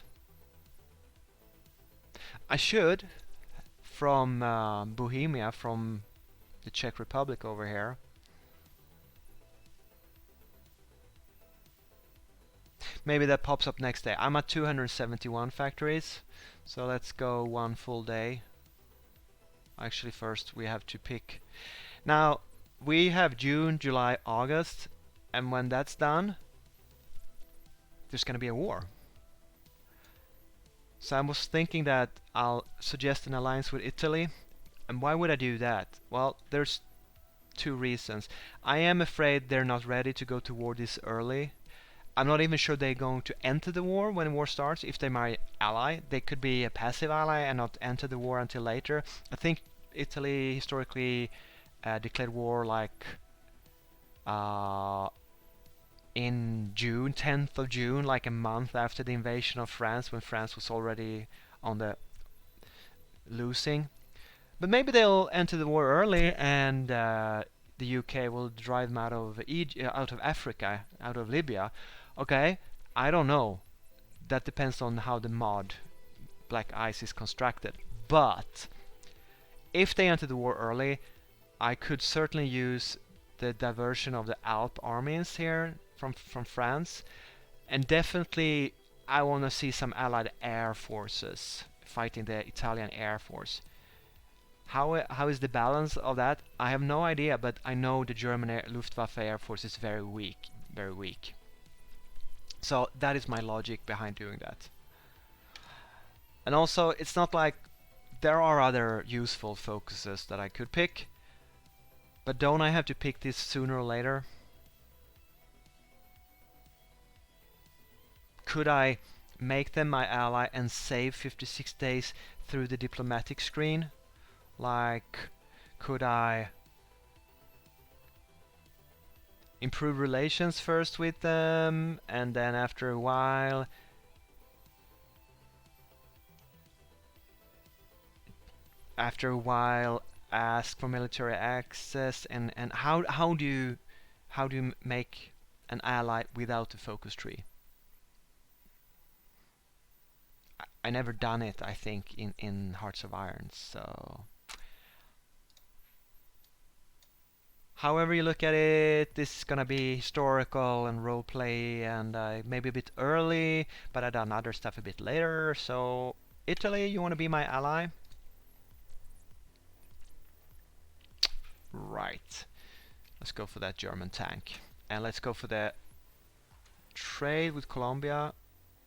I should, from Bohemia, from the Czech Republic over here. Maybe that pops up next day. I'm at 271 factories, so let's go one full day. Actually, first we have to pick. Now, we have June, July, August, and when that's done, there's going to be a war. So I was thinking that I'll suggest an alliance with Italy. And why would I do that? Well, there's two reasons. I am afraid they're not ready to go to war this early. I'm not even sure they're going to enter the war when the war starts. If they're my ally, they could be a passive ally and not enter the war until later. I think Italy historically declared war like in June, 10th of June, like a month after the invasion of France, when France was already on the losing. But maybe they'll enter the war early, and the UK will drive them out of out of Africa, out of Libya. Okay, I don't know. That depends on how the mod Black Ice is constructed. But if they enter the war early, I could certainly use the diversion of the Alp armies here from France, and definitely I want to see some Allied air forces fighting the Italian Air Force. How is the balance of that? I have no idea, but I know the German Luftwaffe Air Force is very weak, very weak. So that is my logic behind doing that. And also, it's not like there are other useful focuses that I could pick, but don't I have to pick this sooner or later? Could I make them my ally and save 56 days through the diplomatic screen? Like, could I improve relations first with them, and then after a while ask for military access? And how do you make an ally without a focus tree? I never done it, I think, in Hearts of Iron. So however you look at it, this is gonna be historical and roleplay, and maybe a bit early, but I done other stuff a bit later. So Italy, you want to be my ally? Right. Let's go for that German tank. And let's go for the trade with Colombia.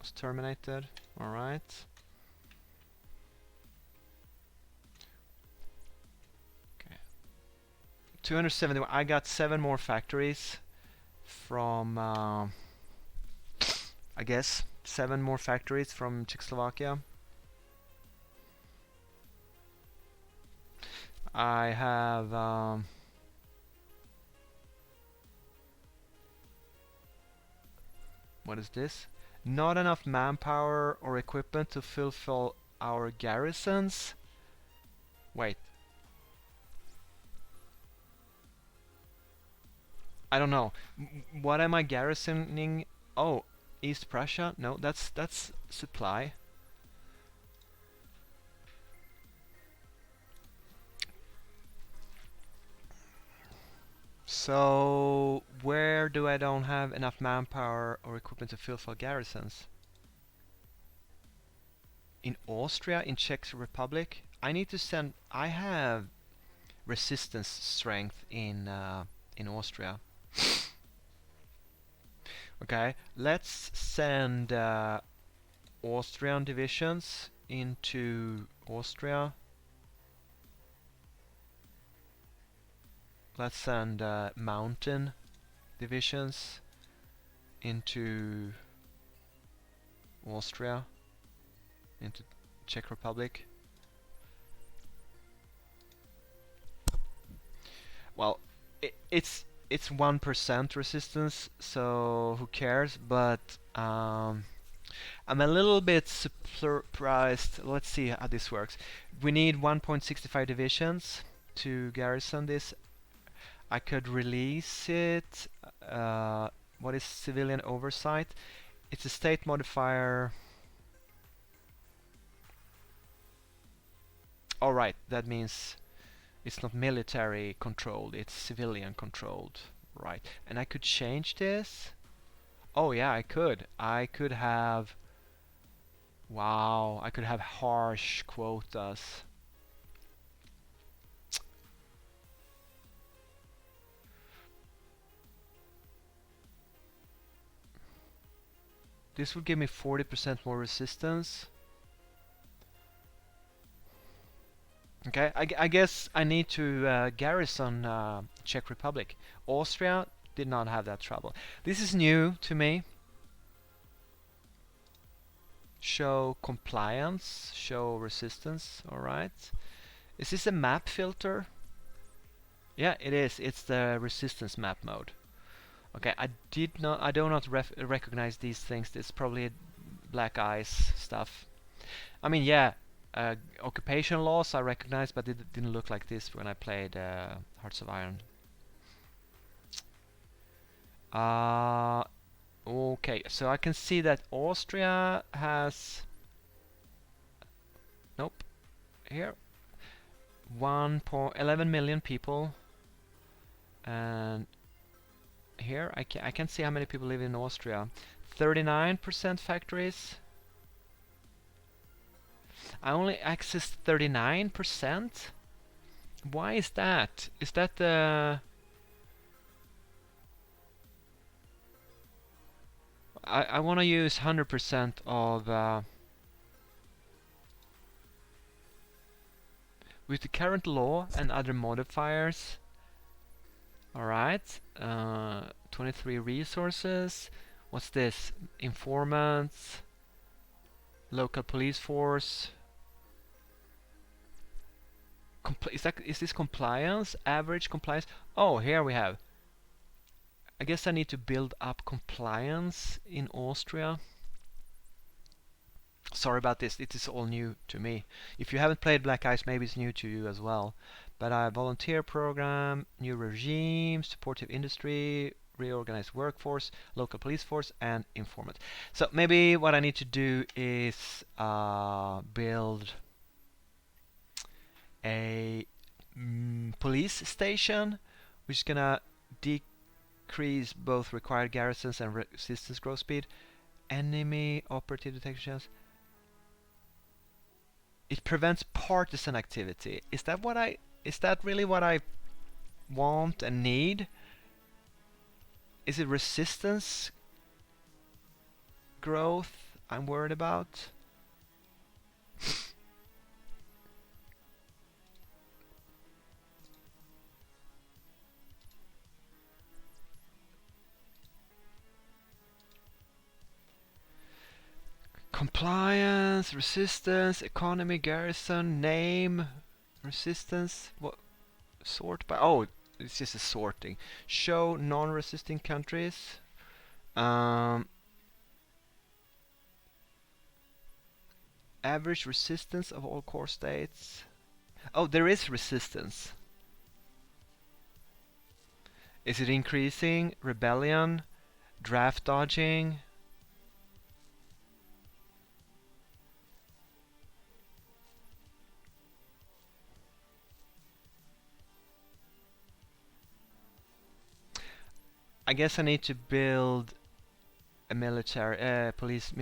Was terminated. Alright. Okay. 271. I got 7 more factories from, I guess, 7 more factories from Czechoslovakia. I have, what is this? Not enough manpower or equipment to fulfill our garrisons. Wait. I don't know. What am I garrisoning? Oh, East Prussia? No, that's supply. So where do I don't have enough manpower or equipment to fulfill garrisons? In Austria, in Czech Republic, I need to send. I have resistance strength in Austria. Okay, let's send Austrian divisions into Austria. Let's send mountain divisions into Austria, into Czech Republic. Well, it's 1% resistance, so who cares? But I'm a little bit surprised. Let's see how this works. We need 1.65 divisions to garrison this. I could release it. What is civilian oversight? It's a state modifier. Alright, that means it's not military controlled, it's civilian controlled. Right. And I could change this? Oh yeah, I could. I could have... Wow, I could have harsh quotas. This would give me 40% more resistance. Okay, I guess I need to garrison Czech Republic. Austria did not have that trouble. This is new to me. Show compliance, show resistance, alright. Is this a map filter? Yeah, it is. It's the resistance map mode. Okay, I do not recognize these things. It's probably black ice stuff. I mean, yeah, occupation laws I recognize, but it didn't look like this when I played Hearts of Iron. Okay, so I can see that Austria has... Nope. Here. 1.11 million people. And here I can see how many people live in Austria. 39% factories. I only accessed 39%. Why is that? Is that the... I want to use 100% of... with the current law and other modifiers. Alright. 23 resources. What's this? Informants. Local police force. Is this compliance? Average compliance? Oh, here we have. I guess I need to build up compliance in Austria. Sorry about this, it is all new to me. If you haven't played Black Ice, maybe it's new to you as well. But I volunteer program, new regime, supportive industry, reorganized workforce, local police force, and informant. So maybe what I need to do is build a police station, which is gonna decrease both required garrisons and resistance growth speed. Enemy operative detection chance. It prevents partisan activity. Is that really what I want and need? Is it resistance growth I'm worried about? Compliance, resistance, economy, garrison, name, resistance. What sort by? Oh, it's just a sorting. Show non-resisting countries. Um, Average resistance of all core states. Oh, there is resistance. Is it increasing? Rebellion, draft dodging. I guess I need to build a military police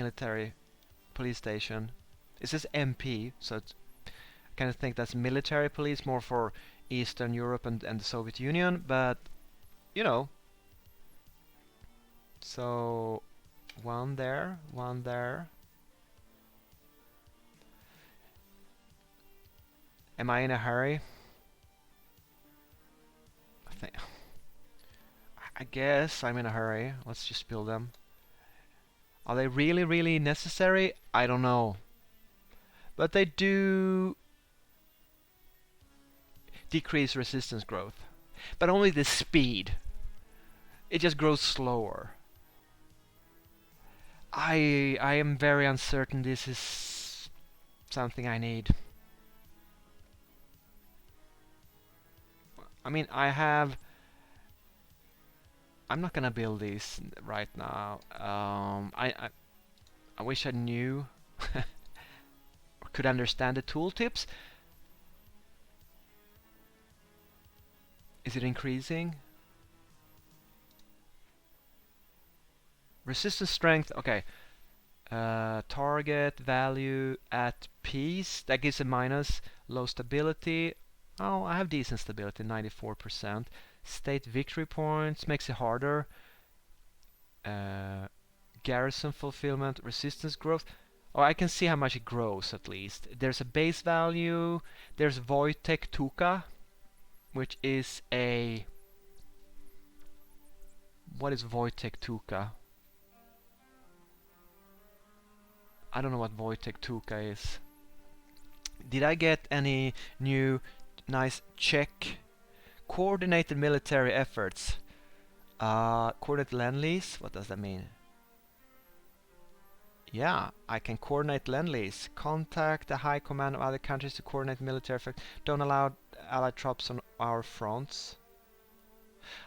station. It says MP, so it's, I kind of think that's military police, more for Eastern Europe and the Soviet Union, but you know. So one there, one there. Am I in a hurry? I think. I guess I'm in a hurry. Let's just build them. Are they really, really necessary? I don't know. But they do decrease resistance growth. But only the speed. It just grows slower. I am very uncertain this is something I need. I mean, I'm not gonna build these right now. I wish I knew or could understand the tooltips. Is it increasing? Resistance strength, okay. Target value at peace, that gives a minus. Low stability, oh, I have decent stability, 94%. State victory points, makes it harder. Garrison fulfillment, resistance growth. Oh, I can see how much it grows at least. There's a base value, there's Wojtek Tuka, which is a... What is Wojtek Tuka? I don't know what Wojtek Tuka is. Did I get any new nice Czech coordinated military efforts? Coordinate Lend-Lease? What does that mean? Yeah, I can coordinate Lend-Lease. Contact the high command of other countries to coordinate military efforts. Don't allow allied troops on our fronts.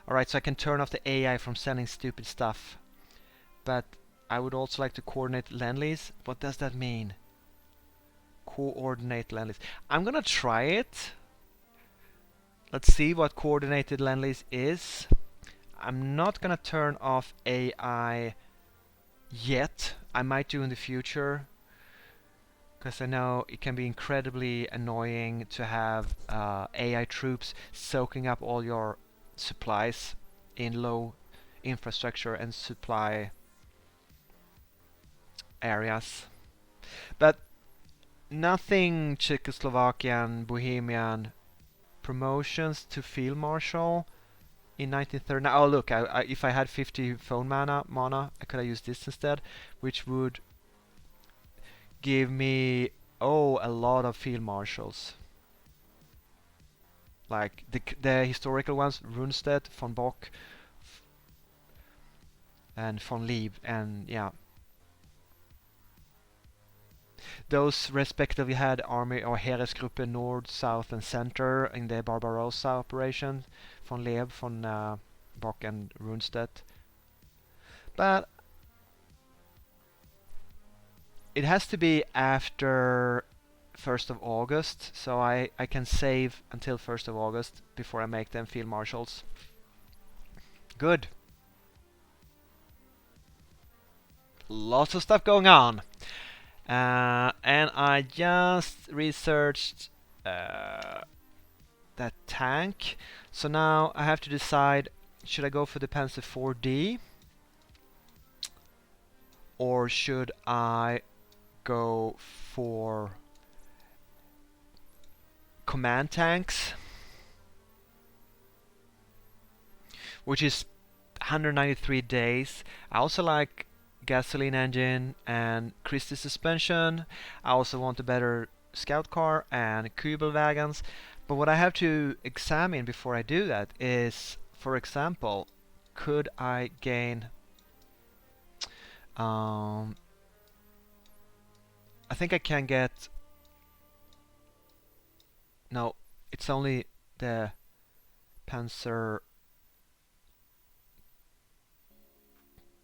Alright, so I can turn off the AI from sending stupid stuff. But I would also like to coordinate Lend-Lease. What does that mean? Coordinate Lend-Lease. I'm gonna try it. Let's see what coordinated Lend-Lease is. I'm not gonna turn off AI yet. I might do in the future, because I know it can be incredibly annoying to have AI troops soaking up all your supplies in low infrastructure and supply areas. But nothing Czechoslovakian, Bohemian. Promotions to Field Marshal in 1939. Oh look, if I had 50 phone mana, I could have used this instead, which would give me, oh, a lot of field marshals. Like the historical ones, Runstedt, von Bock, and von Lieb, and yeah, those respectively had army or Heeresgruppe Nord, South, and Center in the Barbarossa operation. Von Lieb, von Bock, and Runstedt. But it has to be after 1st of August, so I can save until 1st of August before I make them field marshals. Good. Lots of stuff going on. And I just researched that tank. So now I have to decide, should I go for the Panzer 4D? Or should I go for command tanks? Which is 193 days. I also like gasoline engine and Christie suspension. I also want a better scout car and Kübelwagens. But what I have to examine before I do that is, for example, could I gain I think I can get, no, it's only the Panzer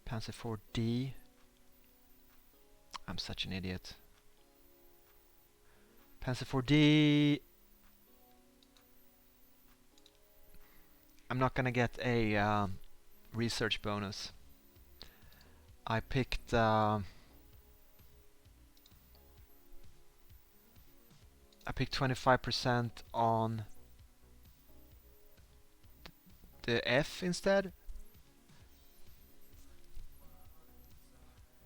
4D. I'm such an idiot. Panzer 4D. I'm not gonna get a research bonus. I picked I picked 25% on the F instead.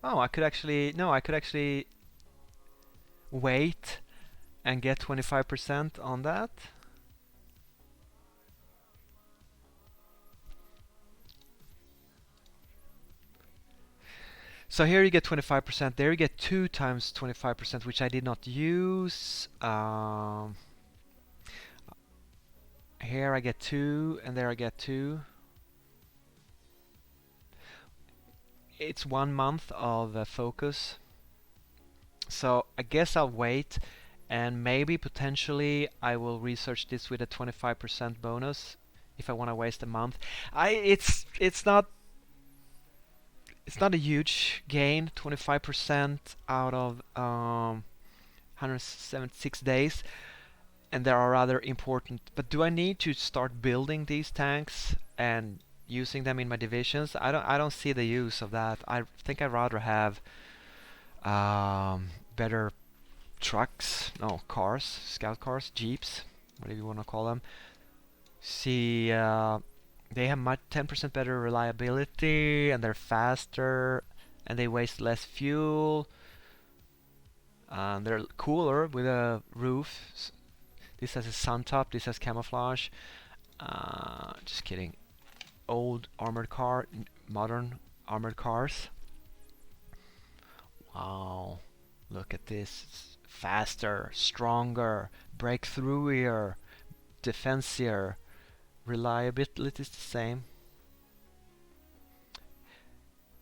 Oh, I could actually, no, I could actually wait and get 25% on that. So here you get 25%, there you get 2 times 25%, which I did not use. Here I get 2, and there I get 2. It's 1 month of focus. So I guess I'll wait, and maybe potentially I will research this with a 25% bonus if I want to waste a month. It's not a huge gain, 25% out of 176 days, and there are other important. But do I need to start building these tanks and using them in my divisions? I don't see the use of that. I think I'd rather have better trucks, no, cars, scout cars, jeeps, whatever you want to call them. See, they have 10% better reliability, and they're faster, and they waste less fuel. And they're cooler with a roof. This has a sun top, this has camouflage. Just kidding. Old armored car, modern armored cars. Wow, look at this. It's faster, stronger, breakthroughier, defensier. Reliability is the same.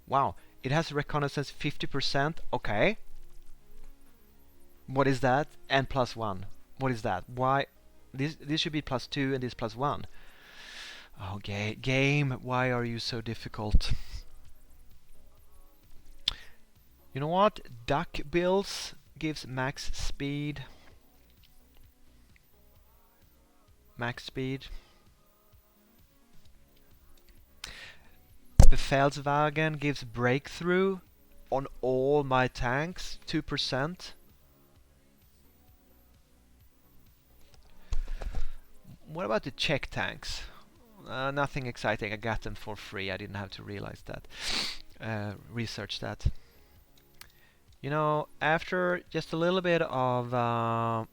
Wow, it has reconnaissance 50%. Okay. What is that? And +1. What is that? Why? This should be +2 and this +1. Okay, game, why are you so difficult? You know what? Duck bills gives max speed. Max speed. Befälswagen gives breakthrough on all my tanks, 2%. What about the Czech tanks? Nothing exciting. I got them for free. I didn't have to realize that. Research that. You know, after just a little bit of I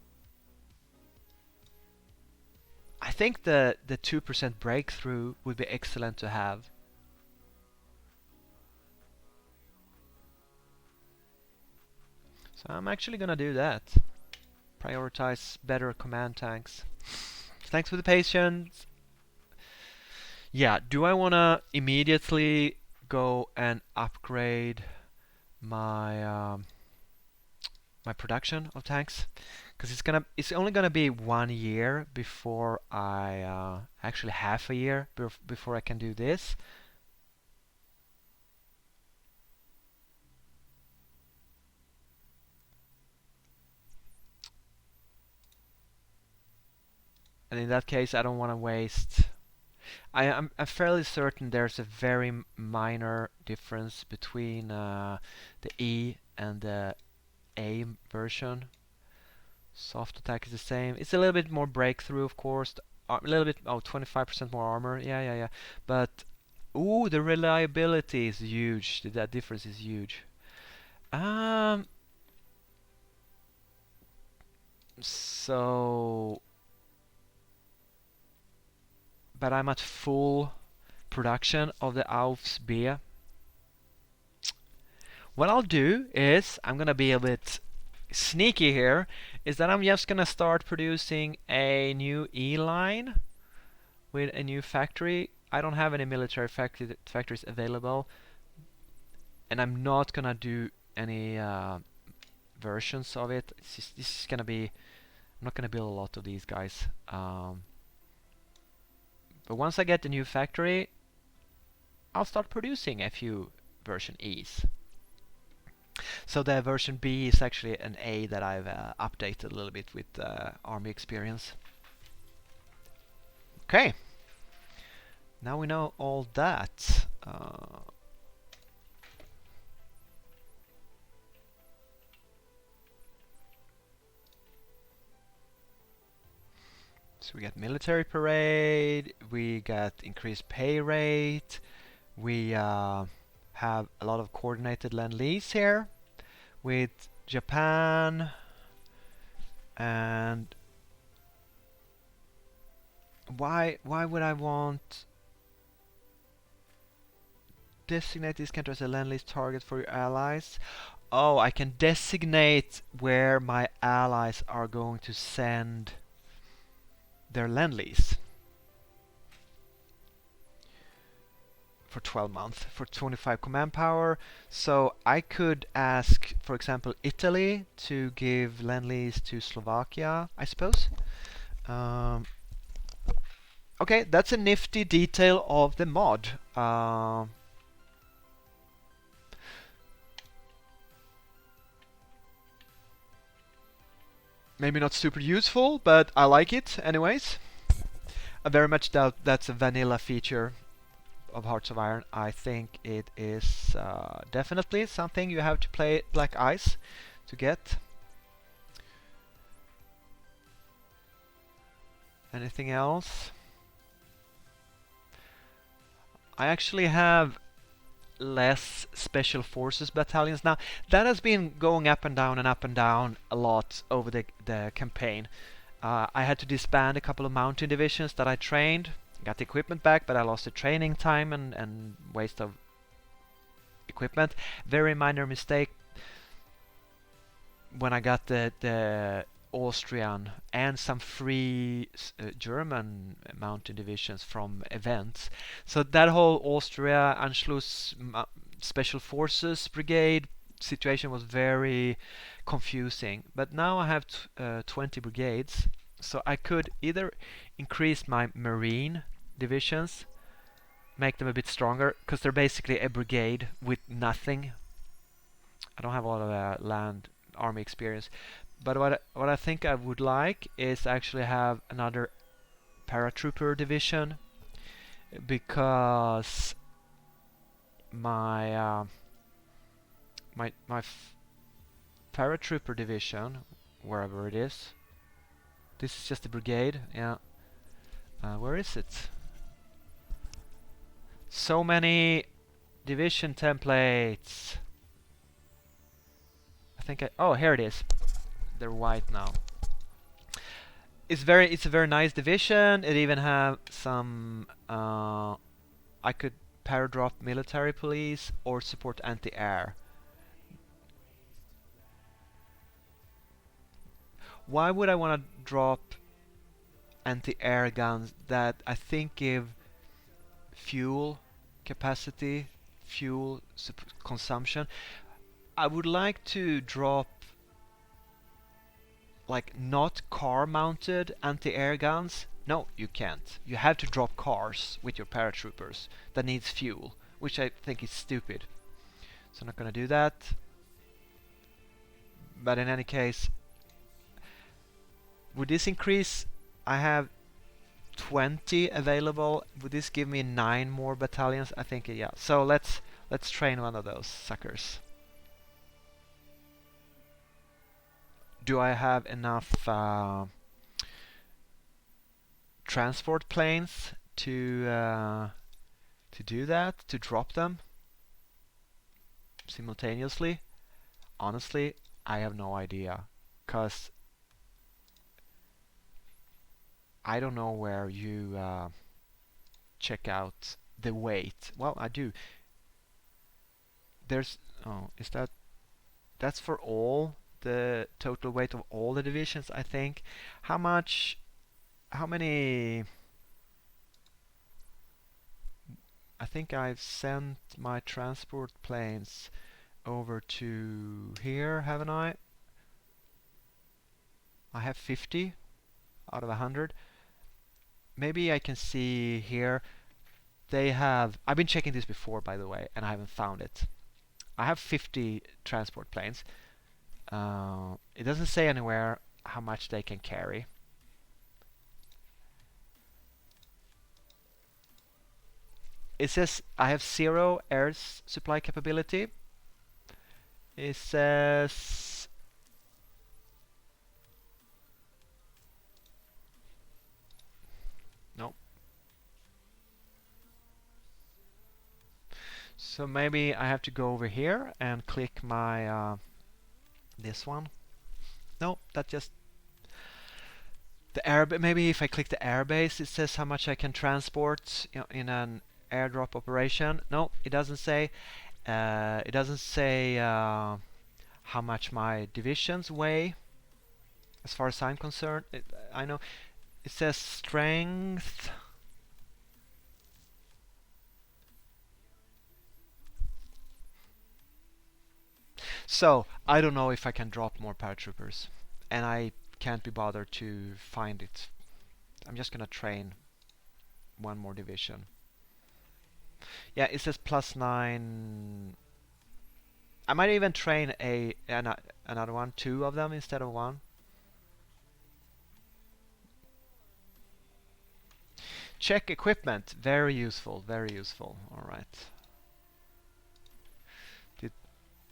think the 2% breakthrough would be excellent to have. So I'm actually gonna do that. Prioritize better command tanks. Thanks for the patience. Yeah, do I wanna immediately go and upgrade my my production of tanks? Because it's only gonna be 1 year before I actually half a year before I can do this. And in that case, I don't want to waste. I'm fairly certain there's a very minor difference between the E and the A version. Soft attack is the same. It's a little bit more breakthrough, of course. A little bit, 25% more armor. Yeah, yeah, yeah. But, ooh, the reliability is huge. That difference is huge. Um, so, but I'm at full production of the Aufs B. What I'll do is, I'm gonna be a bit sneaky here, is that I'm just gonna start producing a new E line with a new factory. I don't have any military factories available, and I'm not gonna do any versions of it. This is gonna be. I'm not gonna build a lot of these guys. But once I get the new factory, I'll start producing a few version E's. So the version B is actually an A that I've updated a little bit with army experience. Okay, now we know all that. So we got military parade, we got increased pay rate, we have a lot of coordinated lend-lease here with Japan, and why would I want designate this country as a lend-lease target for your allies? Oh, I can designate where my allies are going to send their lend-lease for 12 months for 25 command power. So I could ask, for example, Italy to give lend-lease to Slovakia, I suppose. Okay, that's a nifty detail of the mod. Maybe not super useful, but I like it anyways. I very much doubt that's a vanilla feature of Hearts of Iron. I think it is definitely something you have to play Black Ice to get. Anything else? I actually have less special forces battalions now. That has been going up and down and up and down a lot over the campaign. I had to disband a couple of mountain divisions that I trained, got the equipment back, but I lost the training time and waste of equipment. Very minor mistake when I got the Austrian and some free German mountain divisions from events. So that whole Austria Anschluss Special Forces Brigade situation was very confusing. But now I have 20 brigades, so I could either increase my marine divisions, make them a bit stronger, because they're basically a brigade with nothing. I don't have a lot of land army experience. But what I think I would like is actually have another paratrooper division, because my my paratrooper division, wherever it is, this is just a brigade. Yeah, where is it? So many division templates. I think oh, here it is. They're white now. It's a very nice division. It even have some I could paradrop military police or support anti-air. Why would I want to drop anti-air guns that I think give fuel capacity, fuel consumption? I would like to drop like not car mounted anti-air guns. No, you can't. You have to drop cars with your paratroopers that needs fuel, which I think is stupid. So I'm not gonna do that. But in any case, would this increase? I have 20 available. Would this give me 9 more battalions? I think yeah. So let's train one of those suckers. Do I have enough transport planes to do that? To drop them simultaneously? Honestly, I have no idea, cause I don't know where you check out the weight. Well, I do. There's oh, is that's for all the total weight of all the divisions, I think. How much? How many? I think I've sent my transport planes over to here, haven't I? I have 50 out of 100. Maybe I can see here. They have. I've been checking this before, by the way, and I haven't found it. I have 50 transport planes. It doesn't say anywhere how much they can carry. It says I have 0 air supply capability. It says no. So maybe I have to go over here and click my this one. No, that just the air. Maybe if I click the airbase, it says how much I can transport, in an airdrop operation. No, it doesn't say. It doesn't say how much my divisions weigh. As far as I'm concerned, I know it says strength. So I don't know if I can drop more paratroopers, and I can't be bothered to find it. I'm just gonna train one more division. Yeah, it says +9. I might even train another one, 2 of them instead of 1. Check equipment, very useful, very useful. All right. Did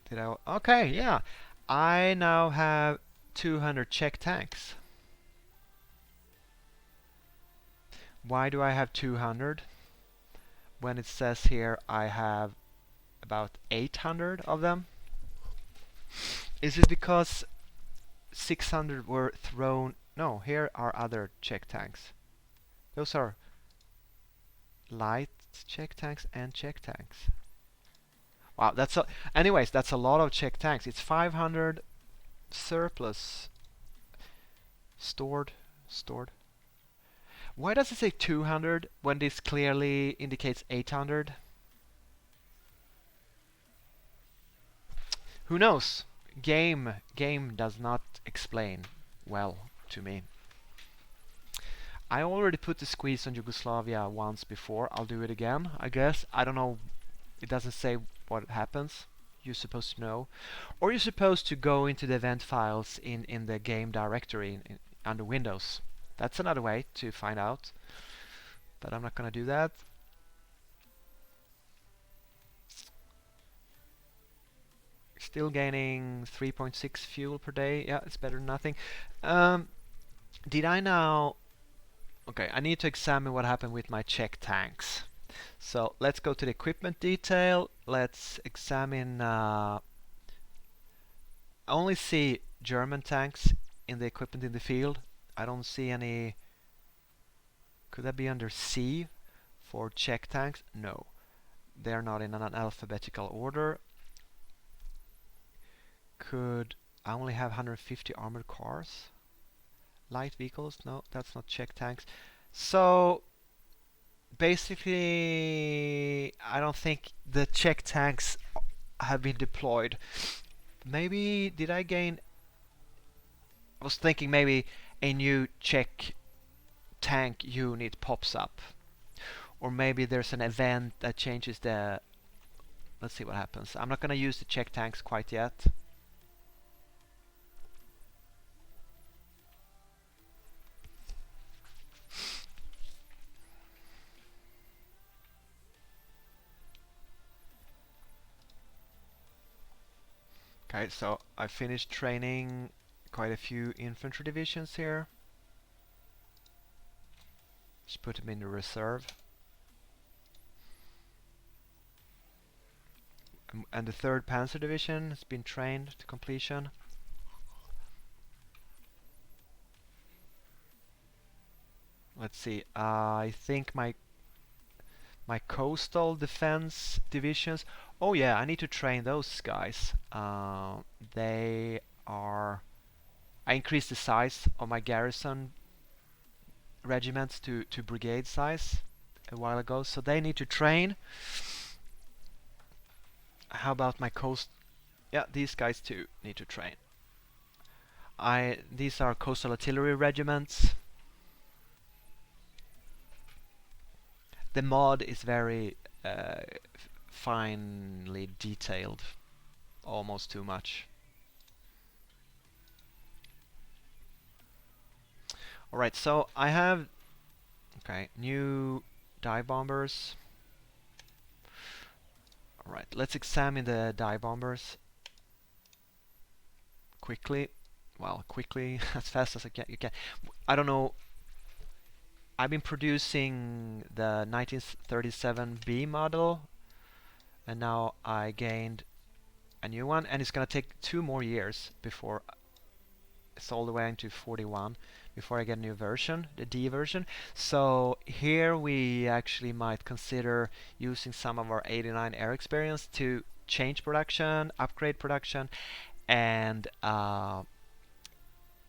did I? Okay, yeah. I now have 200 Czech tanks. Why do I have 200 when it says here I have about 800 of them? Is it because 600 were thrown? No, here are other Czech tanks. Those are light Czech tanks and Czech tanks. Wow, anyways, that's a lot of Czech tanks. It's 500 surplus stored. Why does it say 200 when this clearly indicates 800? Who knows? Game does not explain well to me. I already put the squeeze on Yugoslavia once before. I'll do it again, I guess. I don't know. It doesn't say what happens. You're supposed to know. Or you're supposed to go into the event files in the game directory under Windows. That's another way to find out. But I'm not gonna do that. Still gaining 3.6 fuel per day. Yeah, it's better than nothing. Did I now... Okay, I need to examine what happened with my Czech tanks. So let's go to the equipment detail. Let's examine... I only see German tanks in the equipment in the field. I don't see any... Could that be under C for Czech tanks? No. They're not in an alphabetical order. Could I only have 150 armored cars? Light vehicles? No, that's not Czech tanks. So basically, I don't think the Czech tanks have been deployed. Maybe did I gain? I was thinking maybe a new Czech tank unit pops up, or maybe there's an event that changes the. Let's see what happens. I'm not gonna use the Czech tanks quite yet. Okay, so I finished training quite a few infantry divisions here. Just put them in the reserve. And the 3rd Panzer Division has been trained to completion. Let's see. I think my coastal defense divisions. Oh yeah, I need to train those guys. They are. I increased the size of my garrison regiments to brigade size a while ago, so they need to train. How about my coast? Yeah, these guys too need to train. These are coastal artillery regiments. The mod is very finely detailed, almost too much. Alright, so I have new dive bombers. Alright, let's examine the dive bombers quickly. Well, quickly, as fast as you can. I don't know. I've been producing the 1937B model, and now I gained a new one, and it's gonna take 2 more years before it's all the way into 41 before I get a new version, the D version. So here we actually might consider using some of our 89 air experience to change production, upgrade production, and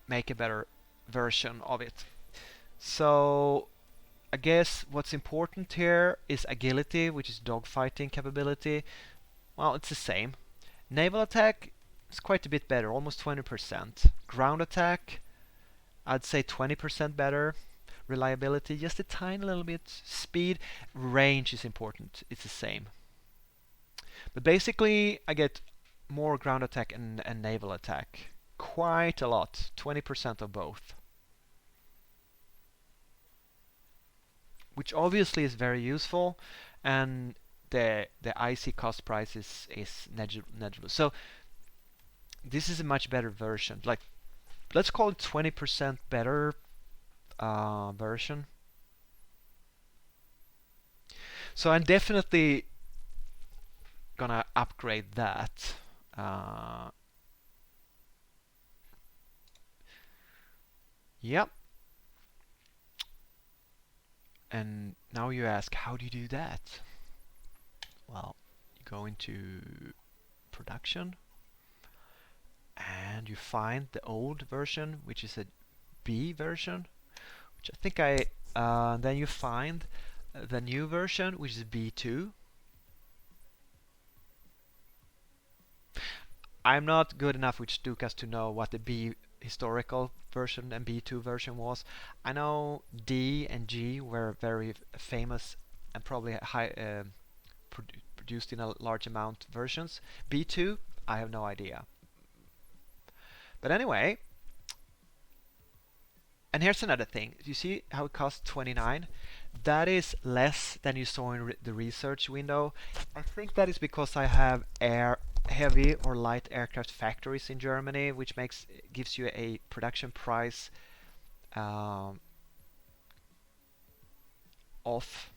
make a better version of it. So I guess what's important here is agility, which is dogfighting capability. Well, it's the same. Naval attack is quite a bit better, almost 20%. Ground attack, I'd say 20% better. Reliability, just a tiny little bit. Speed, range is important. It's the same. But basically, I get more ground attack and naval attack. Quite a lot. 20% of both. Which obviously is very useful, and the IC cost price is negligible. So this is a much better version. Like, let's call it 20% better version. So I'm definitely gonna upgrade that. Yep. And now you ask, how do you do that? Well, you go into production and you find the old version, which is a B version, which I think then you find the new version, which is B2. I'm not good enough with Stukas to know what the B historical version and B2 version was. I know D and G were very famous and probably produced in a large amount versions. B2, I have no idea. But anyway, and here's another thing. You see how it costs 29? That is less than you saw in the research window. I think that is because I have heavy or light aircraft factories in Germany, which gives you a production price off,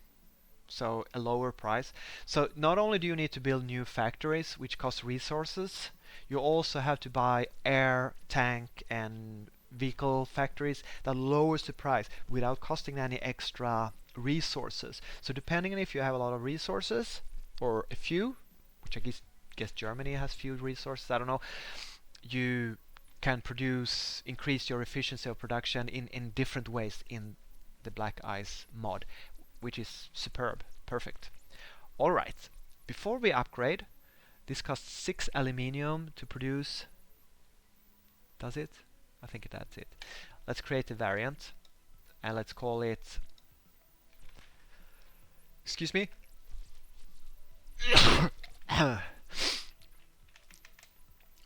so a lower price. So not only do you need to build new factories, which cost resources, you also have to buy air, tank, and vehicle factories that lowers the price without costing any extra resources. So depending on if you have a lot of resources or a few, which I guess Germany has few resources, I don't know, you can increase your efficiency of production in different ways in the Black Ice mod, which is superb, perfect. All right, before we upgrade, this costs 6 aluminium to produce. Does it? I think that's it. Let's create a variant and let's call it. Excuse me.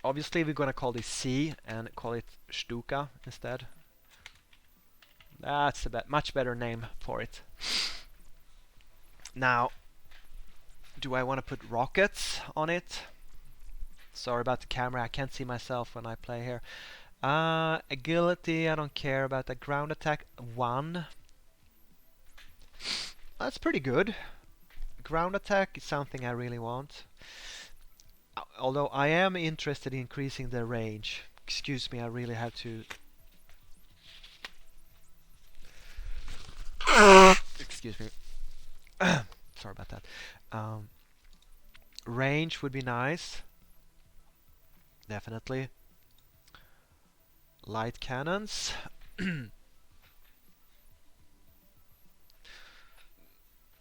Obviously, we're gonna call this C and call it Stuka instead. That's a much better name for it. Now, do I want to put rockets on it? Sorry about the camera, I can't see myself when I play here. Agility, I don't care about the ground attack 1. That's pretty good. Ground attack is something I really want. Although I am interested in increasing the range. Excuse me, I really have to. Excuse me. Sorry about that. Range would be nice. Definitely. Light cannons.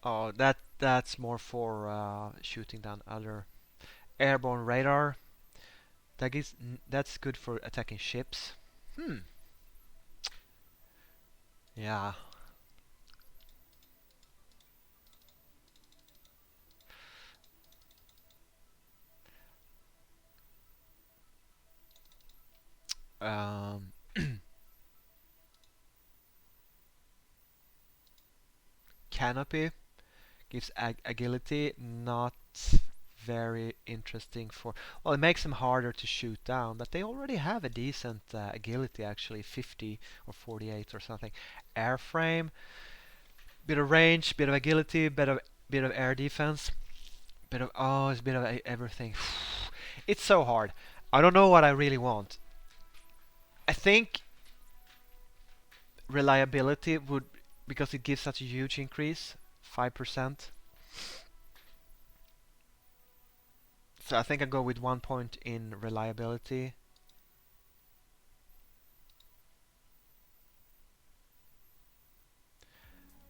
Oh, that's more for shooting down other airborne radar. That's good for attacking ships. Yeah. Um, Canopy gives agility, not very interesting for. Well, it makes them harder to shoot down, but they already have a decent agility, actually 50 or 48 or something. Airframe, bit of range, bit of agility, bit of air defense, it's a bit of everything. It's so hard. I don't know what I really want. I think reliability would, because it gives such a huge increase, 5%. So I think I go with 1 point in reliability.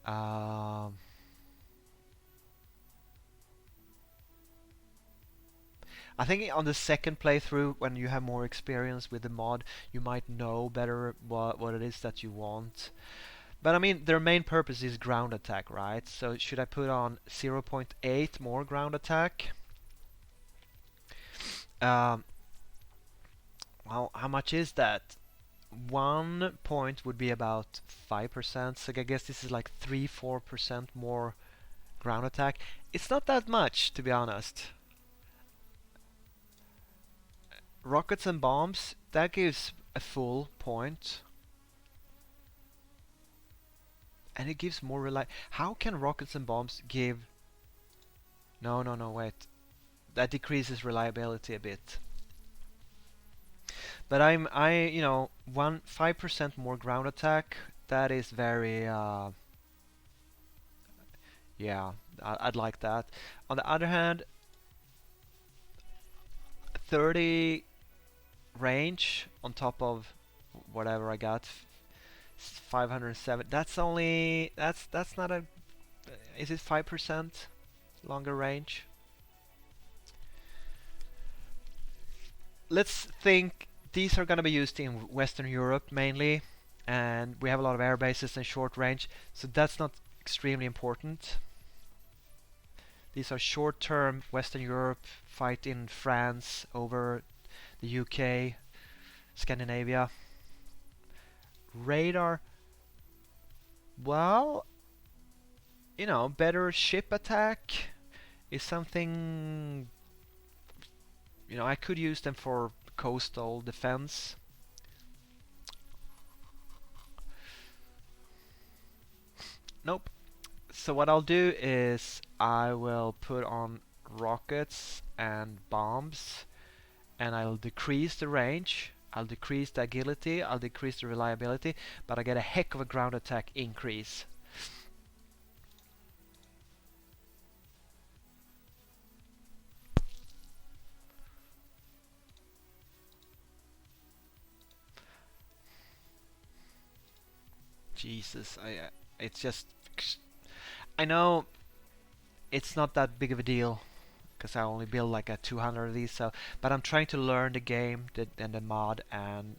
Um, I think on the second playthrough, when you have more experience with the mod, you might know better what it is that you want. But I mean, their main purpose is ground attack, right? So should I put on 0.8 more ground attack? Um, well, how much is that? 1 point would be about 5%, so I guess this is like 3-4% more ground attack. It's not that much, to be honest. Rockets and bombs, that gives a full point. And it gives more How can rockets and bombs give... No, no, no, wait. That decreases reliability a bit. But you know, 5% more ground attack, that is very, yeah, I'd like that. On the other hand, 30 range on top of whatever I got, 507. That's not a. Is it 5% longer range? Let's think these are going to be used in Western Europe mainly, and we have a lot of air bases and short range, so that's not extremely important. These are short-term Western Europe, fight in France over the UK, Scandinavia. Radar, well, you know, better ship attack is something, you know, I could use them for coastal defense. Nope. So what I'll do is I will put on rockets and bombs, and I'll decrease the range, I'll decrease the agility, I'll decrease the reliability, but I get a heck of a ground attack increase. Jesus, it's just, I know it's not that big of a deal because I only build like a 200 of these. So, but I'm trying to learn the game and the mod, and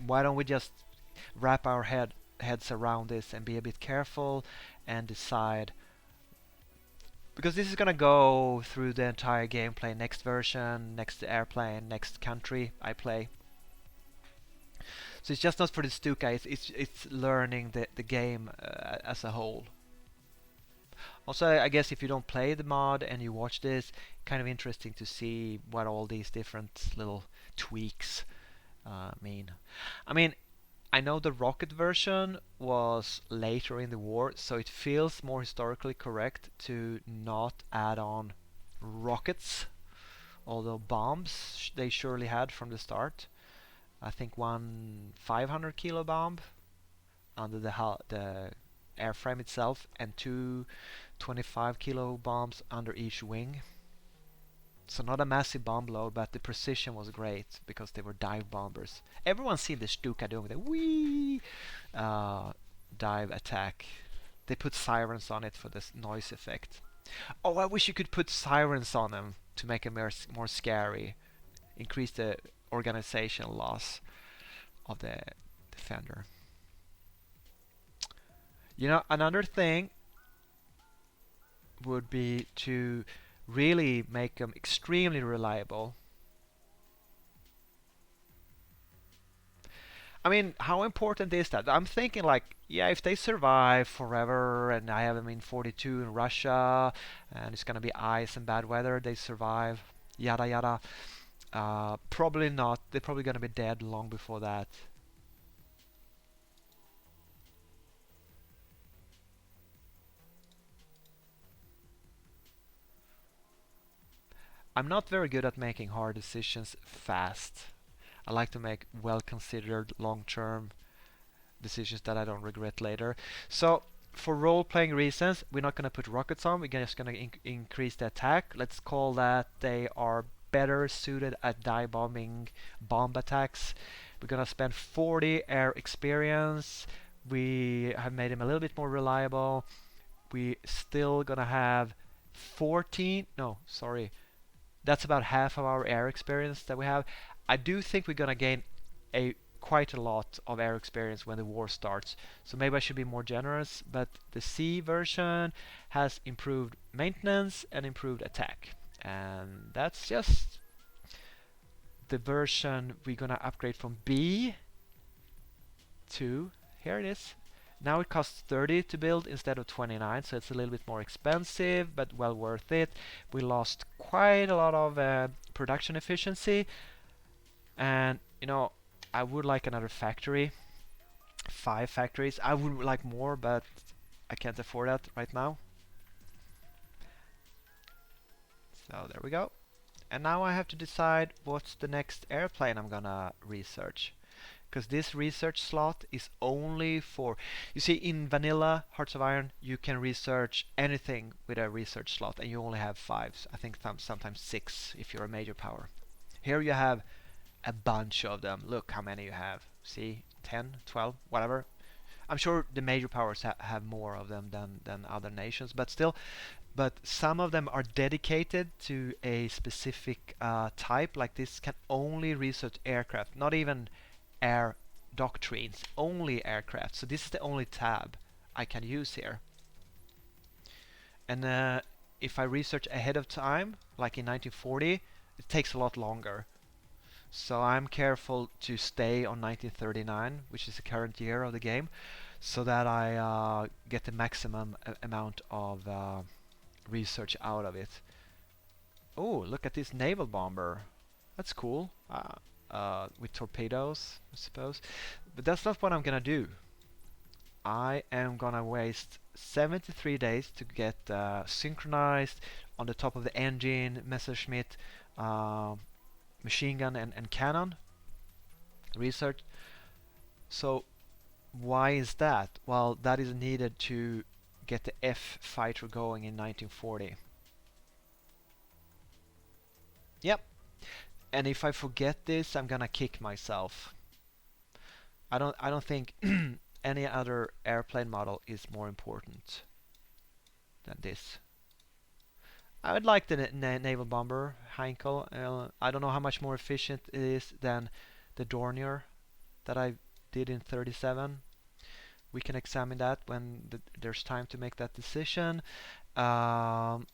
why don't we just wrap our heads around this and be a bit careful and decide, because this is gonna go through the entire gameplay, next version, next airplane, next country I play. So it's just not for the Stuka, it's learning the game as a whole. Also, I guess if you don't play the mod and you watch this, kind of interesting to see what all these different little tweaks mean. I mean, I know the rocket version was later in the war, so it feels more historically correct to not add on rockets, although bombs they surely had from the start. I think one 500 kilo bomb under the airframe itself, and two 25 kilo bombs under each wing. So not a massive bomb load, but the precision was great because they were dive bombers. Everyone's seen the Stuka doing the wee dive attack. They put sirens on it for this noise effect. Oh, I wish you could put sirens on them to make them more scary. Increase the organizational loss of the defender. You know, another thing would be to really make them extremely reliable. I mean, how important is that? I'm thinking like, yeah, if they survive forever and I have them in 42 in Russia and it's gonna be ice and bad weather, they survive, yada yada. Probably not. They're probably gonna be dead long before that. I'm not very good at making hard decisions fast. I like to make well-considered long-term decisions that I don't regret later. So for role-playing reasons, we're not going to put rockets on. We're just going to increase the attack. Let's call that they are better suited at dive bombing bomb attacks. We're going to spend 40 air experience. We have made them a little bit more reliable. We still going to have 14, no, sorry, that's about half of our air experience that we have. I do think we're gonna gain a quite a lot of air experience when the war starts. So maybe I should be more generous, but the C version has improved maintenance and improved attack. And that's just the version we're gonna upgrade from B to, here it is. Now it costs 30 to build instead of 29, so it's a little bit more expensive, but well worth it. We lost quite a lot of production efficiency, and you know, I would like another factory, 5 factories. I would like more, but I can't afford that right now. So there we go. And now I have to decide what's the next airplane I'm gonna research, because this research slot is only for, you see, in vanilla Hearts of Iron you can research anything with a research slot and you only have 5. I think sometimes 6 if you're a major power. Here you have a bunch of them. Look how many you have. See, 10, 12, whatever. I'm sure the major powers have more of them than other nations, but still, but some of them are dedicated to a specific type. Like this can only research aircraft, not even air doctrines, only aircraft. So this is the only tab I can use here. And if I research ahead of time, like in 1940, it takes a lot longer. So I'm careful to stay on 1939, which is the current year of the game, so that I get the maximum amount of research out of it. Oh, look at this naval bomber. That's cool. With torpedoes, I suppose. But that's not what I'm gonna do. I am gonna waste 73 days to get synchronized on the top of the engine, Messerschmitt, machine gun and cannon research. So why is that? Well, that is needed to get the F fighter going in 1940. Yep. And if I forget this, I'm gonna kick myself. I don't think any other airplane model is more important than this. I would like the naval bomber Heinkel. I don't know how much more efficient it is than the Dornier that I did in 37. We can examine that when there's time to make that decision. Um,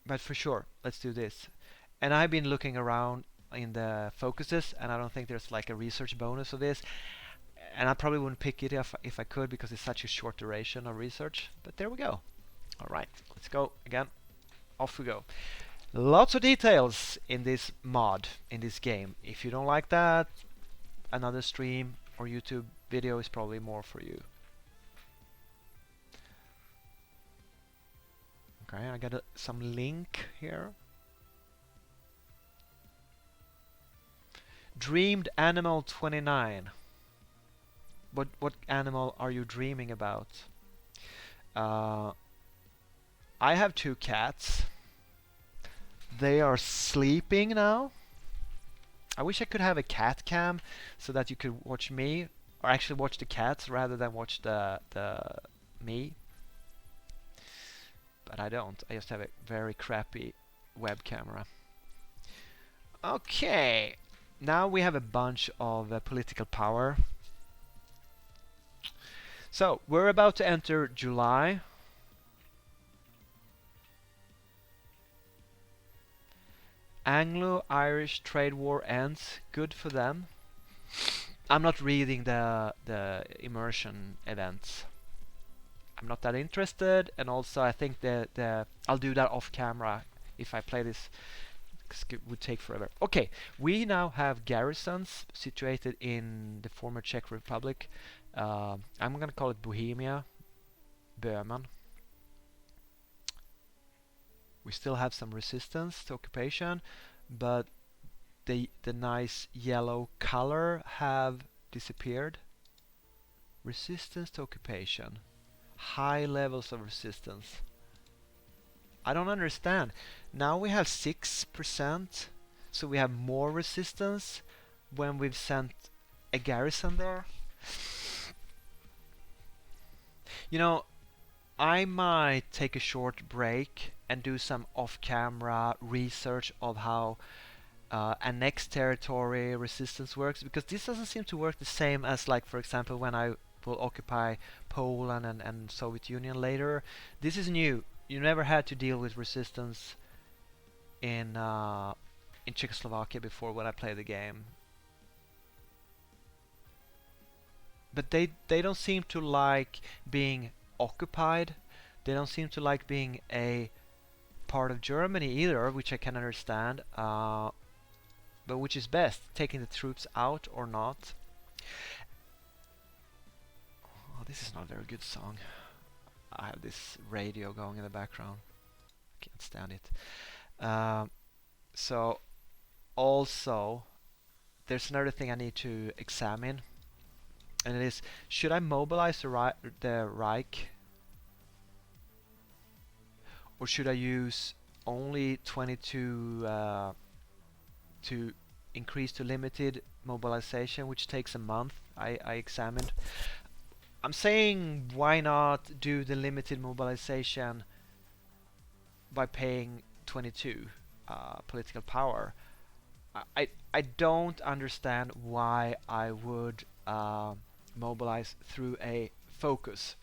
but for sure, let's do this. And I've been looking around in the focuses, and I don't think there's like a research bonus of this. And I probably wouldn't pick it if I could because it's such a short duration of research. But there we go. All right, let's go again. Off we go. Lots of details in this mod, in this game. If you don't like that, another stream or YouTube video is probably more for you. Okay, I got some link here. Dreamed Animal 29. What animal are you dreaming about? I have 2 cats. They are sleeping now. I wish I could have a cat cam so that you could watch me, or actually watch the cats rather than watch the me. But I don't. I just have a very crappy web camera. Okay, now we have a bunch of political power. So we're about to enter July. Anglo-Irish trade war ends. Good for them. I'm not reading the immersion events. I'm not that interested, and also I think the I'll do that off camera if I play this, because it would take forever. Okay, we now have garrisons situated in the former Czech Republic. I'm gonna call it Bohemia, Böhmen. We still have some resistance to occupation, but the nice yellow color have disappeared. Resistance to occupation. High levels of resistance. I don't understand. Now we have 6%, so we have more resistance when we've sent a garrison there. You know, I might take a short break and do some off-camera research of how annexed territory resistance works, because this doesn't seem to work the same as, like, for example, when I will occupy Poland and Soviet Union later. This is new. You never had to deal with resistance in Czechoslovakia before when I played the game. But they don't seem to like being occupied. They don't seem to like being a part of Germany either, which I can understand. But which is best, taking the troops out or not? Oh, this is not a very good song. I have this radio going in the background. Can't stand it. So also, there's another thing I need to examine, and it is: should I mobilize the Reich, or should I use only 22 to increase to limited mobilization, which takes a month? I examined. I'm saying, why not do the limited mobilization by paying 22 political power? I don't understand why I would mobilize through a focus.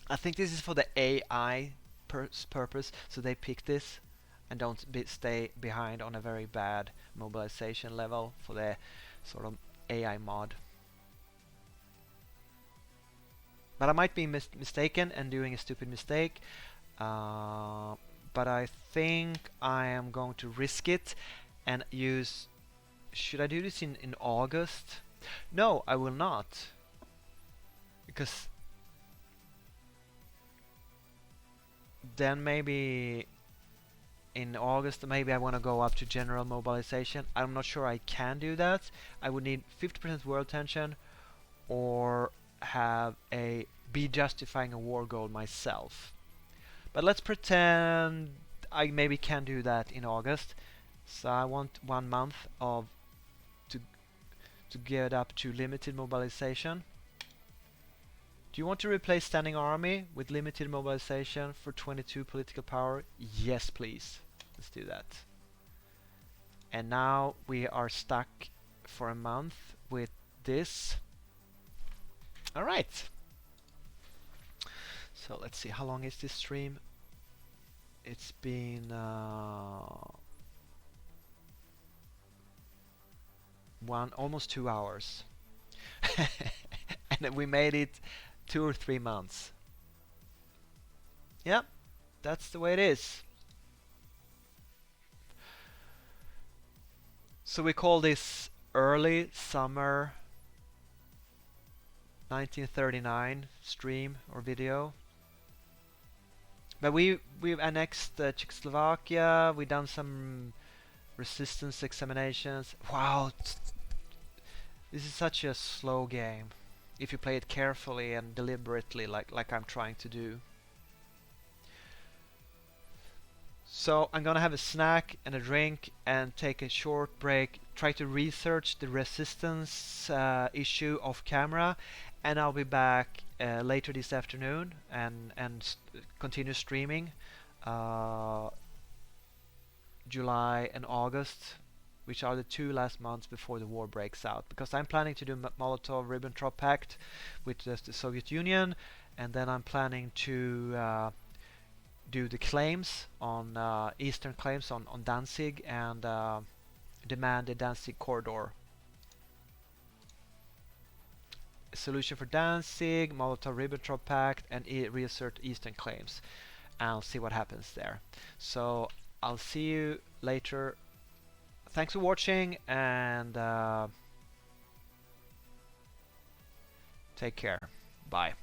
I think this is for the AI purpose, so they pick this and don't stay behind on a very bad mobilization level for the sort of AI mod. But I might be mistaken and doing a stupid mistake. But I think I am going to risk it and use... Should I do this in August? No, I will not. Because then maybe in August, maybe I want to go up to general mobilization. I'm not sure I can do that. I would need 50% world tension, or have be justifying a war goal myself. But let's pretend I maybe can do that in August. So I want 1 month of to get up to limited mobilization. Do you want to replace standing army with limited mobilization for 22 political power? Yes, please. Let's do that. And now we are stuck for a month with this. Alright. So let's see, how long is this stream? It's been almost 2 hours. And we made it 2 or 3 months. Yep, that's the way it is. So we call this early summer 1939 stream or video. But we've annexed Czechoslovakia. We've done some resistance examinations. Wow, this is such a slow game if you play it carefully and deliberately, like I'm trying to do. So I'm gonna have a snack and a drink and take a short break, try to research the resistance issue off camera, and I'll be back later this afternoon and continue streaming July and August, which are the 2 last months before the war breaks out, because I'm planning to do Molotov-Ribbentrop Pact with the Soviet Union, and then I'm planning to do the claims on eastern claims on Danzig and demand the Danzig corridor. Solution for Danzig, Molotov-Ribbentrop Pact, and reassert eastern claims. I'll see what happens there. So I'll see you later. Thanks for watching, and take care. Bye.